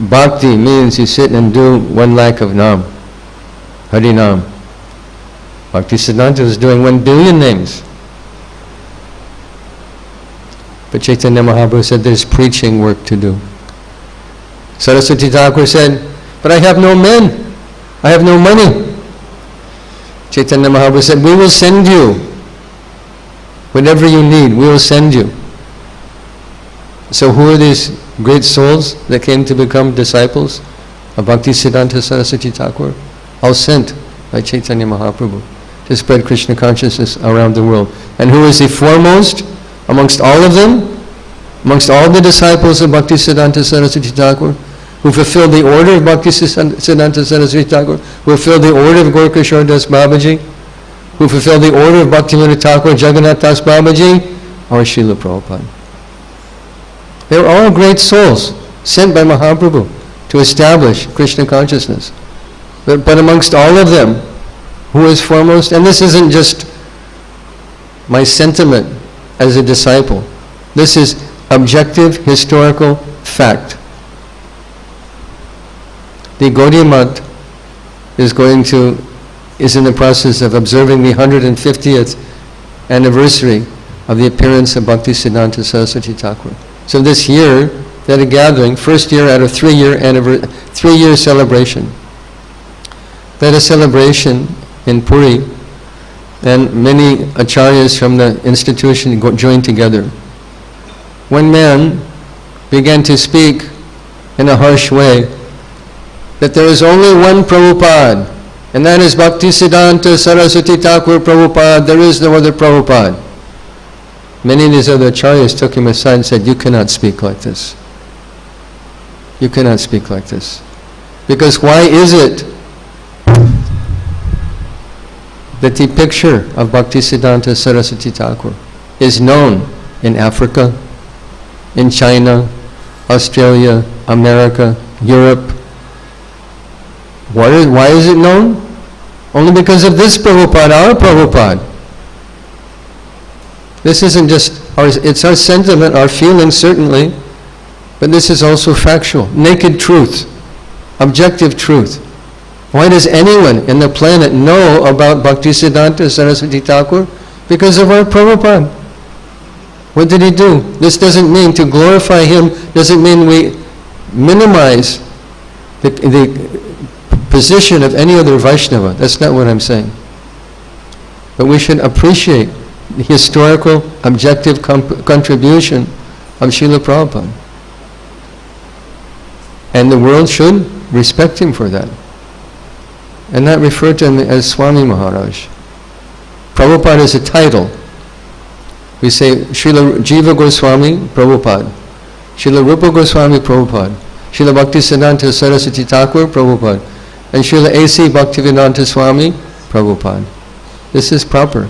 bhakti means you sit and do 1 lakh of Nam, Hari Nam. Bhaktisiddhanta was doing 1 billion names. But Chaitanya Mahaprabhu said there's preaching work to do. Saraswati Thakur said, but I have no men, I have no money. Chaitanya Mahaprabhu said, we will send you whatever you need, we will send you. So who are these great souls that came to become disciples of Bhaktisiddhanta Saraswati Thakur? All sent by Chaitanya Mahaprabhu to spread Krishna consciousness around the world. And who is the foremost amongst all of them? Amongst all the disciples of Bhaktisiddhanta Saraswati Thakur, who fulfilled the order of Bhaktisiddhanta Saraswati Thakur, who fulfilled the order of Gaur Kishore Das Babaji, who fulfilled the order of Bhaktivinoda Thakur Jagannath Das Babaji, or Srila Prabhupada. They were all great souls sent by Mahaprabhu to establish Krishna consciousness. But amongst all of them, who is foremost? And this isn't just my sentiment as a disciple. This is objective historical fact. The Gaudiya Math is in the process of observing the 150th anniversary of the appearance of Bhaktisiddhanta Saraswati Thakur. So this year, they had a gathering, first year out of 3-year celebration. They had a celebration in Puri, and many acharyas from the institution joined together. One man began to speak in a harsh way that there is only one Prabhupada, and that is Bhaktisiddhanta Saraswati Thakur Prabhupada, there is no other Prabhupada. Many of these other acharyas took him aside and said, you cannot speak like this. You cannot speak like this. Because why is it that the picture of Bhaktisiddhanta Saraswati Thakur is known in Africa, in China, Australia, America, Europe? Why is it known? Only because of this Prabhupada, our Prabhupada. This isn't just it's our sentiment, our feeling certainly, but this is also factual, naked truth, objective truth. Why does anyone in the planet know about Bhaktisiddhanta Saraswati Thakur? Because of our Prabhupada. What did he do? This doesn't mean to glorify him, doesn't mean we minimize the position of any other Vaishnava. That's not what I'm saying. But we should appreciate the historical, objective contribution of Srila Prabhupada. And the world should respect him for that. And not refer to him as Swami Maharaj. Prabhupada is a title. We say Srila Jiva Goswami Prabhupada, Srila Rupa Goswami Prabhupada, Srila Bhaktisiddhanta Saraswati Thakur Prabhupada, and Srila A.C. Bhaktivedanta Swami Prabhupada. This is proper.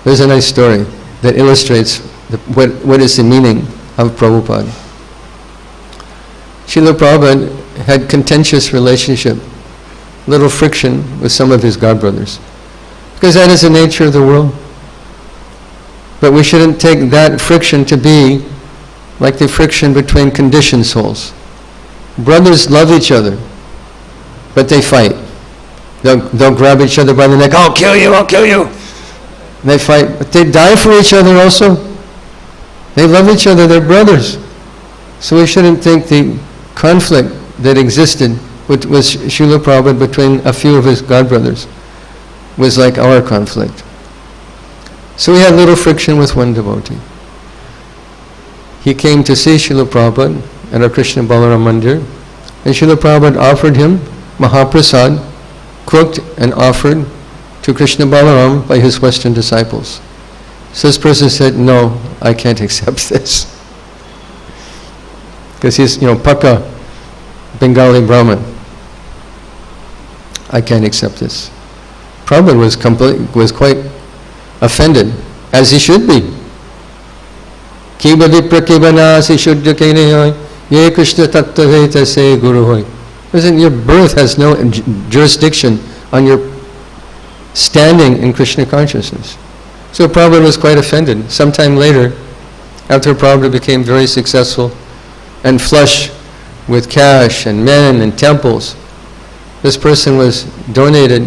There's a nice story that illustrates what is the meaning of Prabhupada. Srila Prabhupada had contentious relationship, little friction with some of his godbrothers, because that is the nature of the world. But we shouldn't take that friction to be like the friction between conditioned souls. Brothers love each other, but they fight. They'll grab each other by the neck, I'll kill you, I'll kill you. And they fight, but they die for each other also. They love each other, they're brothers. So we shouldn't think the conflict that existed with Srila Prabhupada between a few of his godbrothers was like our conflict. So we had little friction with one devotee. He came to see Srila Prabhupada at our Krishna Balaram Mandir, and Srila Prabhupada offered him Mahaprasad, cooked and offered to Krishna Balaram by his Western disciples. So this person said, no, I can't accept this. Because he's, Paka, Bengali Brahmin. I can't accept this. Prabhupada was quite offended, as he should be. Kiba vipra kiba nasi shuddha kene ye Krishna tattva veta se guru hoy. Listen, your birth has no jurisdiction on your standing in Krishna consciousness. So Prabhupada was quite offended. Sometime later, after Prabhupada became very successful and flush with cash and men and temples, this person was donated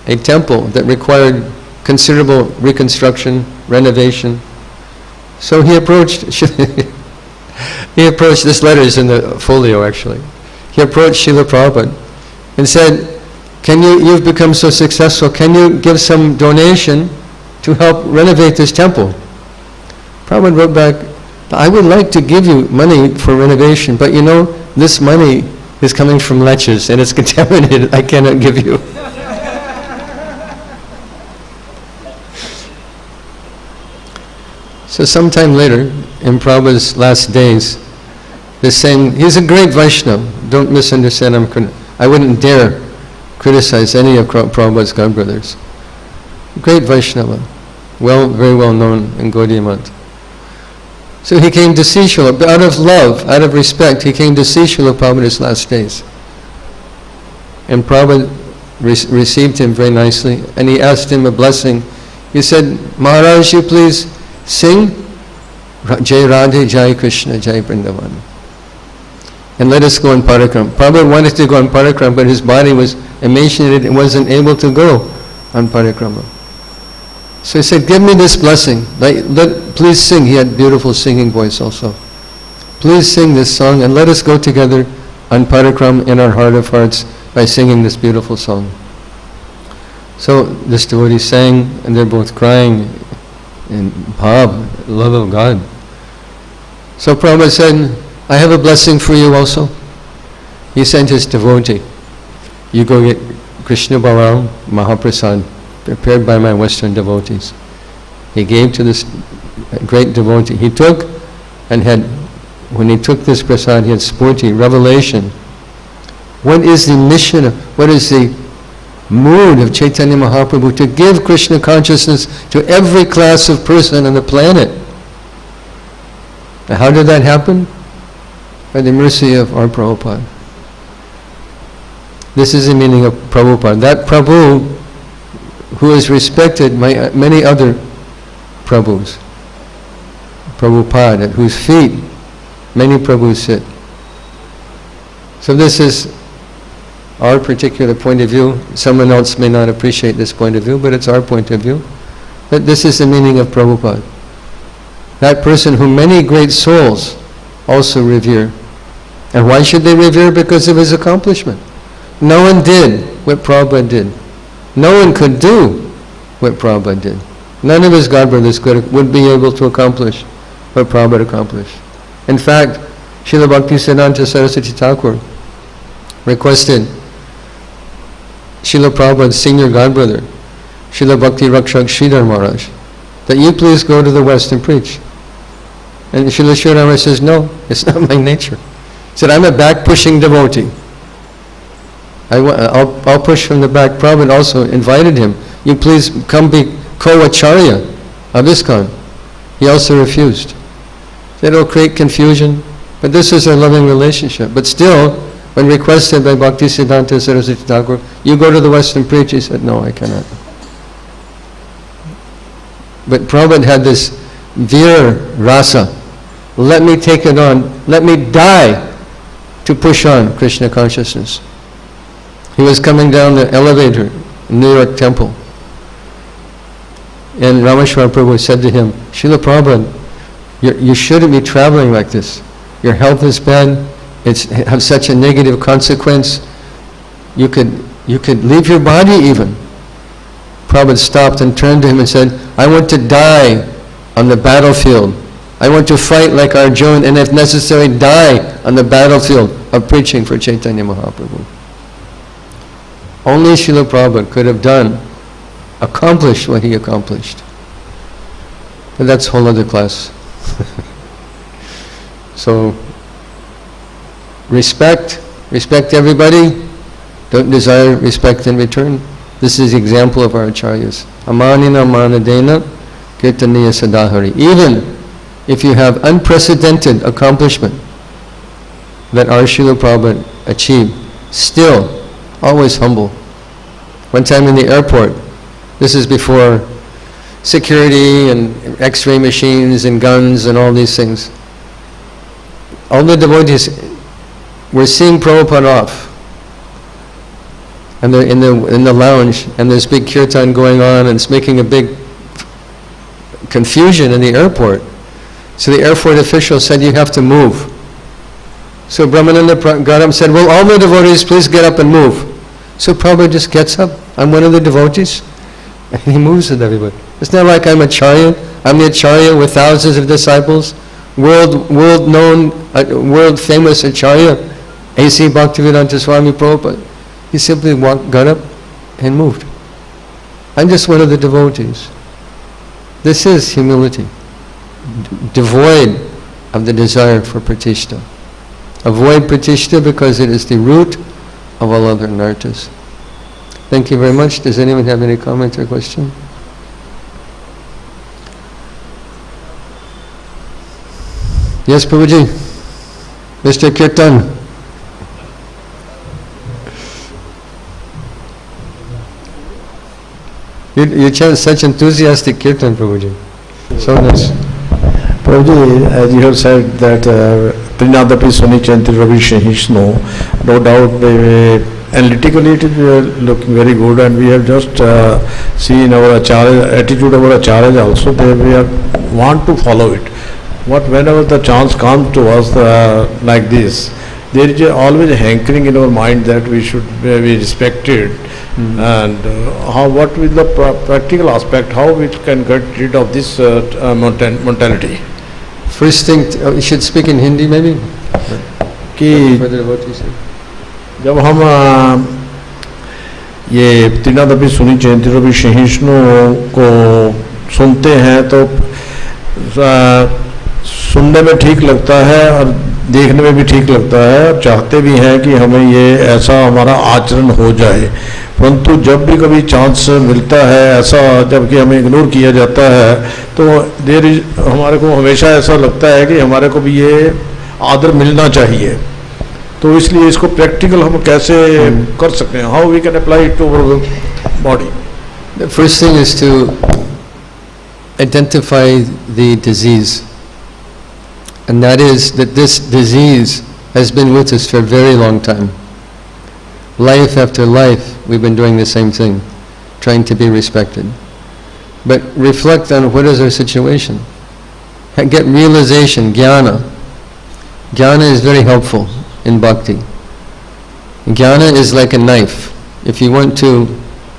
a temple that required considerable reconstruction, renovation. So he approached, this letter is in the folio actually. He approached Srila Prabhupada and said, you've become so successful, can you give some donation to help renovate this temple? Prabhupada wrote back, I would like to give you money for renovation, but this money is coming from leches and it's contaminated, I cannot give you. So sometime later, in Prabhupada's last days, he's a great Vaishnava, don't misunderstand, I wouldn't dare criticize any of Prabhupada's godbrothers. Great Vaishnava, very well known in Gaudiya Math. So he came to see Srila, out of love, out of respect, he came to see Srila Prabhupada's last days. And Prabhupada received him very nicely, and he asked him a blessing. He said, Maharaj, you please sing Jai Radhe, Jai Krishna, Jai Vrindavan. And let us go on parikram. Prabhupada wanted to go on parikram, but his body was emaciated and wasn't able to go on parikrama. So he said, give me this blessing. Please sing. He had beautiful singing voice also. Please sing this song and let us go together on parikram in our heart of hearts by singing this beautiful song. So this devotee sang and they're both crying in bhav, love of God. So Prabhupada said, I have a blessing for you also. He sent his devotee. You go get Krishna Balaram Mahaprasad, prepared by my Western devotees. He gave to this great devotee. He took and when he took this prasad, he had spurti, revelation. What is the mission, what is the mood of Chaitanya Mahaprabhu? To give Krishna consciousness to every class of person on the planet. Now, how did that happen? By the mercy of our Prabhupada. This is the meaning of Prabhupada. That Prabhu who is respected by many other Prabhus. Prabhupada, at whose feet many Prabhus sit. So this is our particular point of view. Someone else may not appreciate this point of view, but it's our point of view. But this is the meaning of Prabhupada. That person whom many great souls also revere. And why should they revere? Because of his accomplishment. No one did what Prabhupada did. No one could do what Prabhupada did. None of his godbrothers would be able to accomplish what Prabhupada accomplished. In fact, Srila Bhaktisiddhanta Saraswati Thakur requested Srila Prabhupada's senior godbrother, Srila Bhakti Rakshak Sridhar Maharaj, that you please go to the West and preach. And Srila Sridhar Maharaj says, no, it's not my nature. He said, I'm a back-pushing devotee. I'll push from the back. Prabhupada also invited him, you please come be co-acharya of ISKCON. He also refused. They don't create confusion, but this is a loving relationship. But still, when requested by Bhaktisiddhanta Saraswati Thakur, you go to the West and preach, he said, no, I cannot. But Prabhupada had this vir rasa. Let me take it on. Let me die to push on Krishna consciousness. He was coming down the elevator in New York Temple. And Rameshwar Prabhu said to him, Srila Prabhupada, you shouldn't be traveling like this. Your health is bad. It has such a negative consequence. You could leave your body even. Prabhupada stopped and turned to him and said, I want to die on the battlefield. I want to fight like Arjuna and if necessary die on the battlefield of preaching for Chaitanya Mahaprabhu. Only Srila Prabhupada could have accomplished what he accomplished. But that's a whole other class. So, respect everybody, don't desire respect in return. This is the example of our acharyas. Amanina manadena kirtaniya sadahari. Even if you have unprecedented accomplishment that our Srila Prabhupada achieved, still always humble. One time in the airport, this is before security and x-ray machines and guns and all these things. All the devotees were seeing Prabhupada off. and they're in the lounge, and there's big kirtan going on, and it's making a big confusion in the airport. So the airport official said, you have to move. So Brahmananda got up and said, will all the devotees please get up and move? So Prabhupada just gets up. I'm one of the devotees. And he moves with everybody. It's not like I'm acharya. I'm the acharya with thousands of disciples. World-known, world-famous acharya, A.C. Bhaktivedanta Swami Prabhupada. He simply got up and moved. I'm just one of the devotees. This is humility. Devoid of the desire for pratishtha. Avoid pratishtha because it is the root of all other anarthas. Thank you very much. Does anyone have any comment or question? Yes, Prabhuji. Mr. Kirtan. You chant such enthusiastic Kirtan, Prabhuji. So nice. Prabhuji, as you have said that Trinadapi Suni Chanti Ravi Shahishno, no doubt analytically it is looking very good, and we have just seen our acharya, attitude of our acharya also, we want to follow it. Whenever the chance comes to us like this, there is always a hankering in our mind that we should be respected. And what with the practical aspect, how we can get rid of this mentality? First thing, you should speak in Hindi maybe? कि जब हम ये त्रिनादपि सुनी जयंती रवि सहिष्णु को सुनते हैं तो सुनने में ठीक लगता है और देखने में भी ठीक लगता है और चाहते भी हैं कि हमें ये ऐसा हमारा आचरण हो जाए, परंतु जब भी कभी चांस मिलता है ऐसा जबकि हमें इग्नोर किया जाता है तो हमारे को हमेशा ऐसा लगता है कि हमारे को भी ये आदर मिलना चाहिए. तो इसलिए इसको प्रैक्टिकल हम कैसे कर सकते हैं? How we can apply it to our body? The first thing is to identify the disease. And that is that this disease has been with us for a very long time. Life after life, we've been doing the same thing, trying to be respected. But reflect on what is our situation. Get realization, jnana. Jnana is very helpful in bhakti. Jnana is like a knife. If you want to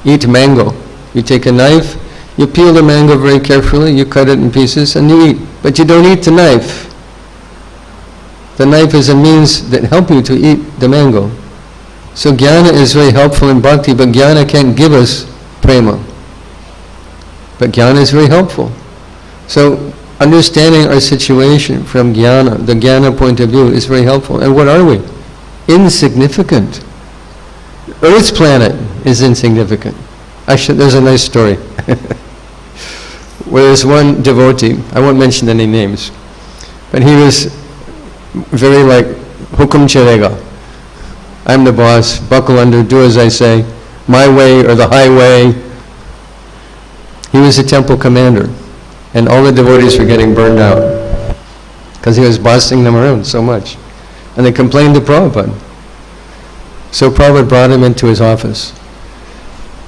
eat mango, you take a knife, you peel the mango very carefully, you cut it in pieces and you eat. But you don't eat the knife. The knife is a means that help you to eat the mango. So jnana is very helpful in bhakti, but jnana can't give us prema. But jnana is very helpful. So understanding our situation from jnana, the jnana point of view, is very helpful. And what are we? Insignificant. Earth's planet is insignificant. Actually, there's a nice story. Where there's one devotee, I won't mention any names, but he was very like, hukum charega. I'm the boss, buckle under, do as I say, my way or the highway. He was a temple commander, and all the devotees were getting burned out because he was bossing them around so much. And they complained to Prabhupada. So Prabhupada brought him into his office.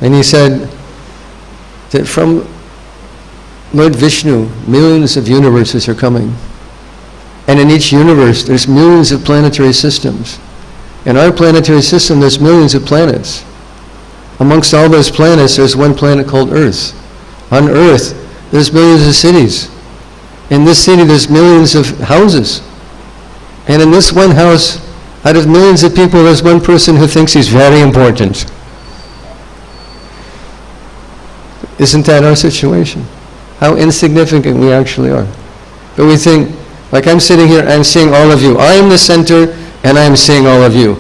And he said that from Lord Vishnu, millions of universes are coming. And in each universe, there's millions of planetary systems. In our planetary system, there's millions of planets. Amongst all those planets, there's one planet called Earth. On Earth, there's millions of cities. In this city, there's millions of houses. And in this one house, out of millions of people, there's one person who thinks he's very important. Isn't that our situation? How insignificant we actually are. But we think, like I'm sitting here, I'm seeing all of you. I am the center, and I'm seeing all of you.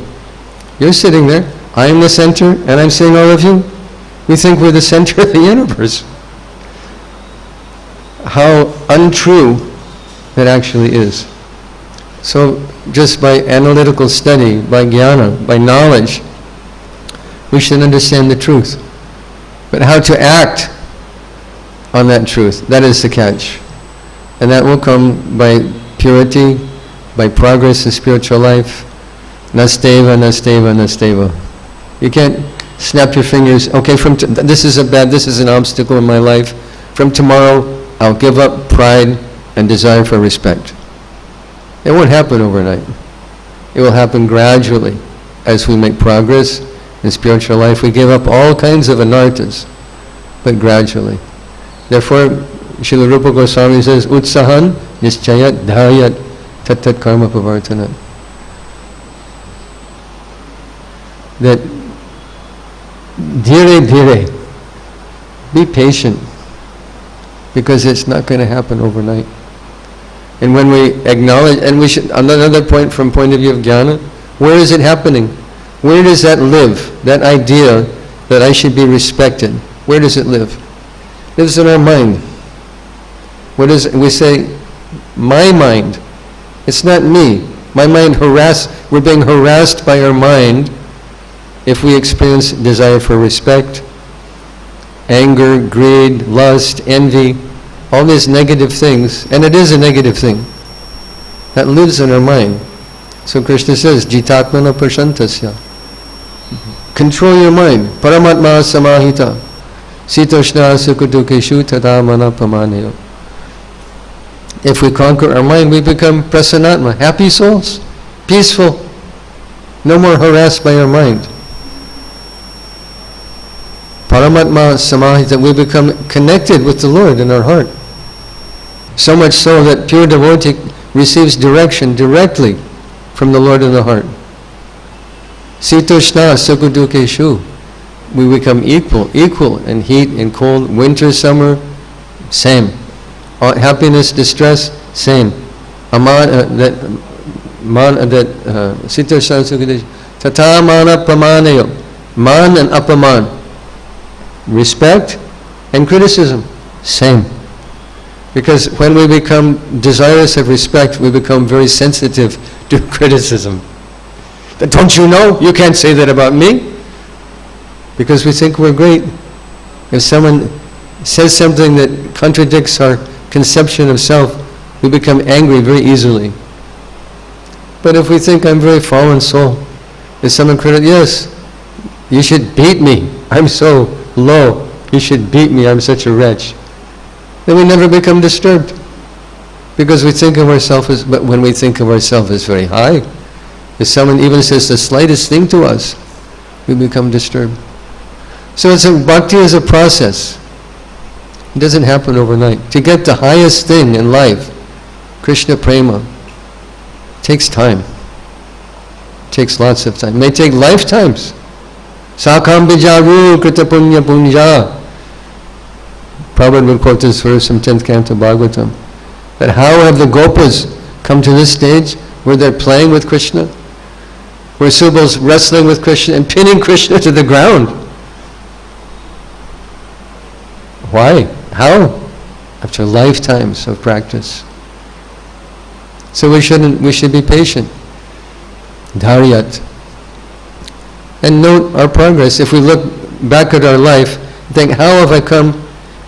You're sitting there, I am the center, and I'm seeing all of you. We think we're the center of the universe. How untrue it actually is. So just by analytical study, by jnana, by knowledge, we should understand the truth. But how to act on that truth, that is the catch. And that will come by purity, by progress in spiritual life. Nasteva, nasteva, nasteva. You can't Snap your fingers. Okay, this is an obstacle in my life. From tomorrow, I'll give up pride and desire for respect. It won't happen overnight. It will happen gradually as we make progress in spiritual life. We give up all kinds of anarthas, but gradually. Therefore, Srila Rupa Goswami says, Utsahan nischayat dhyayat tat karma pavartanat. That dhire, be patient, because it's not going to happen overnight. And when we acknowledge, and we should, another point from point of view of jnana, where is it happening? Where does that live? That idea that I should be respected, where does it live? It lives in our mind. We say, my mind. It's not me. My mind we're being harassed by our mind if we experience desire for respect, anger, greed, lust, envy, all these negative things, and it is a negative thing that lives in our mind. So Krishna says, Jitatmana prashantasya. Control your mind. Paramatma samahita. Sitoshna sukadukeshu tata mana pamaneyo. If we conquer our mind, we become prasanatma, happy souls, peaceful, no more harassed by our mind. Paramatma samahita, we become connected with the Lord in our heart. So much so that pure devotee receives direction directly from the Lord in the heart. Sitoshna sukadukeshu, we become equal in heat and cold, winter, summer, same. Happiness, distress, same. Sitoshna sukadukeshu, tata mana pramaneyo, man and apaman, respect and criticism, same. Because when we become desirous of respect, we become very sensitive to criticism. Don't you know? You can't say that about me. Because we think we're great. If someone says something that contradicts our conception of self, we become angry very easily. But if we think I'm a very fallen soul, if someone yes, you should beat me. I'm so low. You should beat me. I'm such a wretch. Then we never become disturbed. Because we think of ourselves but when we think of ourselves as very high, if someone even says the slightest thing to us, we become disturbed. So bhakti is a process. It doesn't happen overnight. To get the highest thing in life, Krishna prema, takes time. Takes lots of time. It may take lifetimes. Sakam bijaru krita punya punja. Prabhupada would quote this verse from 10th canto Bhagavatam. That how have the gopas come to this stage where they're playing with Krishna? Where Subbal's wrestling with Krishna and pinning Krishna to the ground. Why? How? After lifetimes of practice. So we should be patient. Dharyat. And note our progress. If we look back at our life, think, how have I come?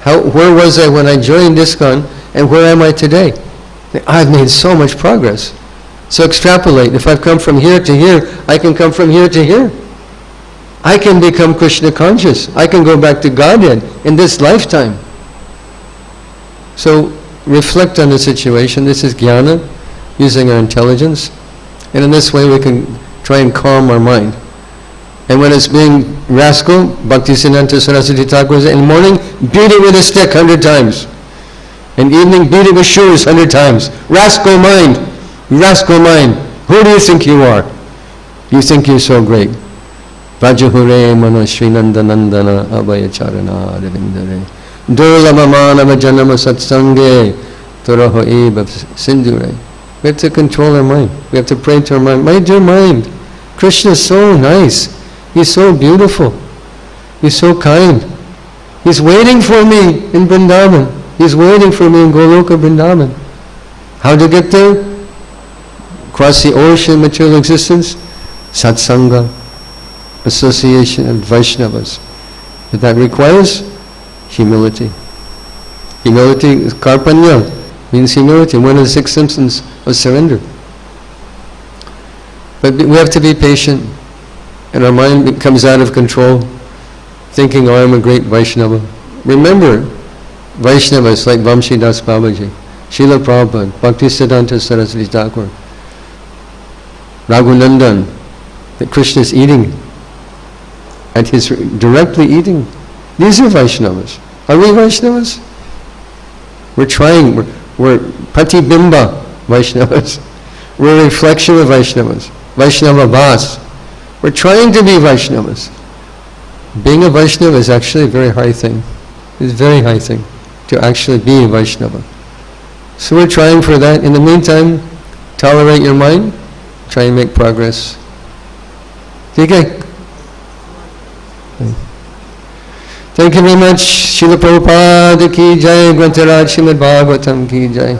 Where was I when I joined ISKCON, and where am I today? I've made so much progress. So extrapolate. If I've come from here to here, I can come from here to here. I can become Krishna conscious. I can go back to Godhead in this lifetime. So reflect on the situation. This is jnana, using our intelligence. And in this way we can try and calm our mind. And when it's being rascal, Bhaktisiddhanta Saraswati Thakur says, in the morning, beat it with a stick 100 times. In the evening, beat it with shoes 100 times. Rascal mind! Rascal mind! Who do you think you are? You think you're so great. Vajahure mano Srinandanandana abhaya charana arvindare. Durlamamanava janama satsange turaho eva sindure. We have to control our mind. We have to pray to our mind. My dear mind, Krishna is so nice. He's so beautiful. He's so kind. He's waiting for me in Vrindavan. He's waiting for me in Goloka Vrindavan. How to get there? Cross the ocean of material existence? Satsanga, association of Vaishnavas. But that requires humility. Humility is karpanya, means humility, one of the 6 symptoms of surrender. But we have to be patient, and our mind comes out of control. thinking, oh, I'm a great Vaishnava. Remember, Vaishnavas like Vamshi Das Babaji, Srila Prabhupada, Bhaktisiddhanta Saraswati Thakur, Raghunandan, that Krishna is eating, and he's directly eating. These are Vaishnavas. Are we Vaishnavas? We're trying, we're Patibimba Vaishnavas. We're a reflection of Vaishnavas. Vaishnava Vas. We're trying to be Vaishnavas. Being a Vaishnava is actually a very high thing. It's a very high thing to actually be a Vaishnava. So we're trying for that. In the meantime, tolerate your mind, try and make progress. Okay. Thank you very much. Srila Prabhupada ki jai, Grantaraj Srimad-Bhagavatam ki jai.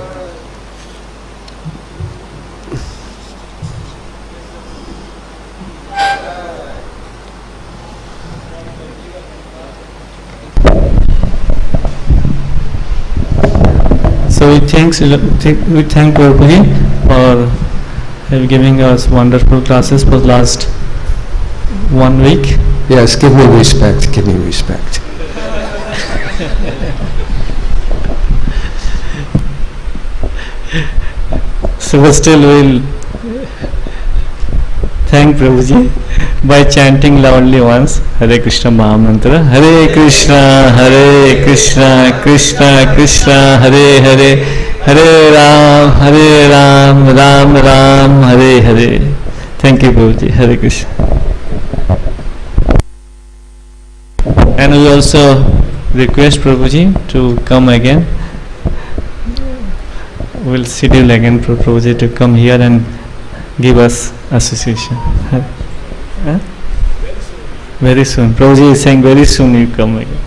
So we thank Prabhuji for giving us wonderful classes for the last 1 week. Yes, give me respect, give me respect. So still we'll thank Prabhuji by chanting loudly once Hare Krishna Mahamantra. Hare Krishna, Krishna Krishna, Hare Hare, Hare Ram, Ram Ram, Hare Hare. Thank you, Prabhuji. Hare Krishna. And we also request Prabhuji to come again. We'll schedule again for Prabhuji to come here and give us association. Huh? Very soon. Prabhuji is saying very soon you come again.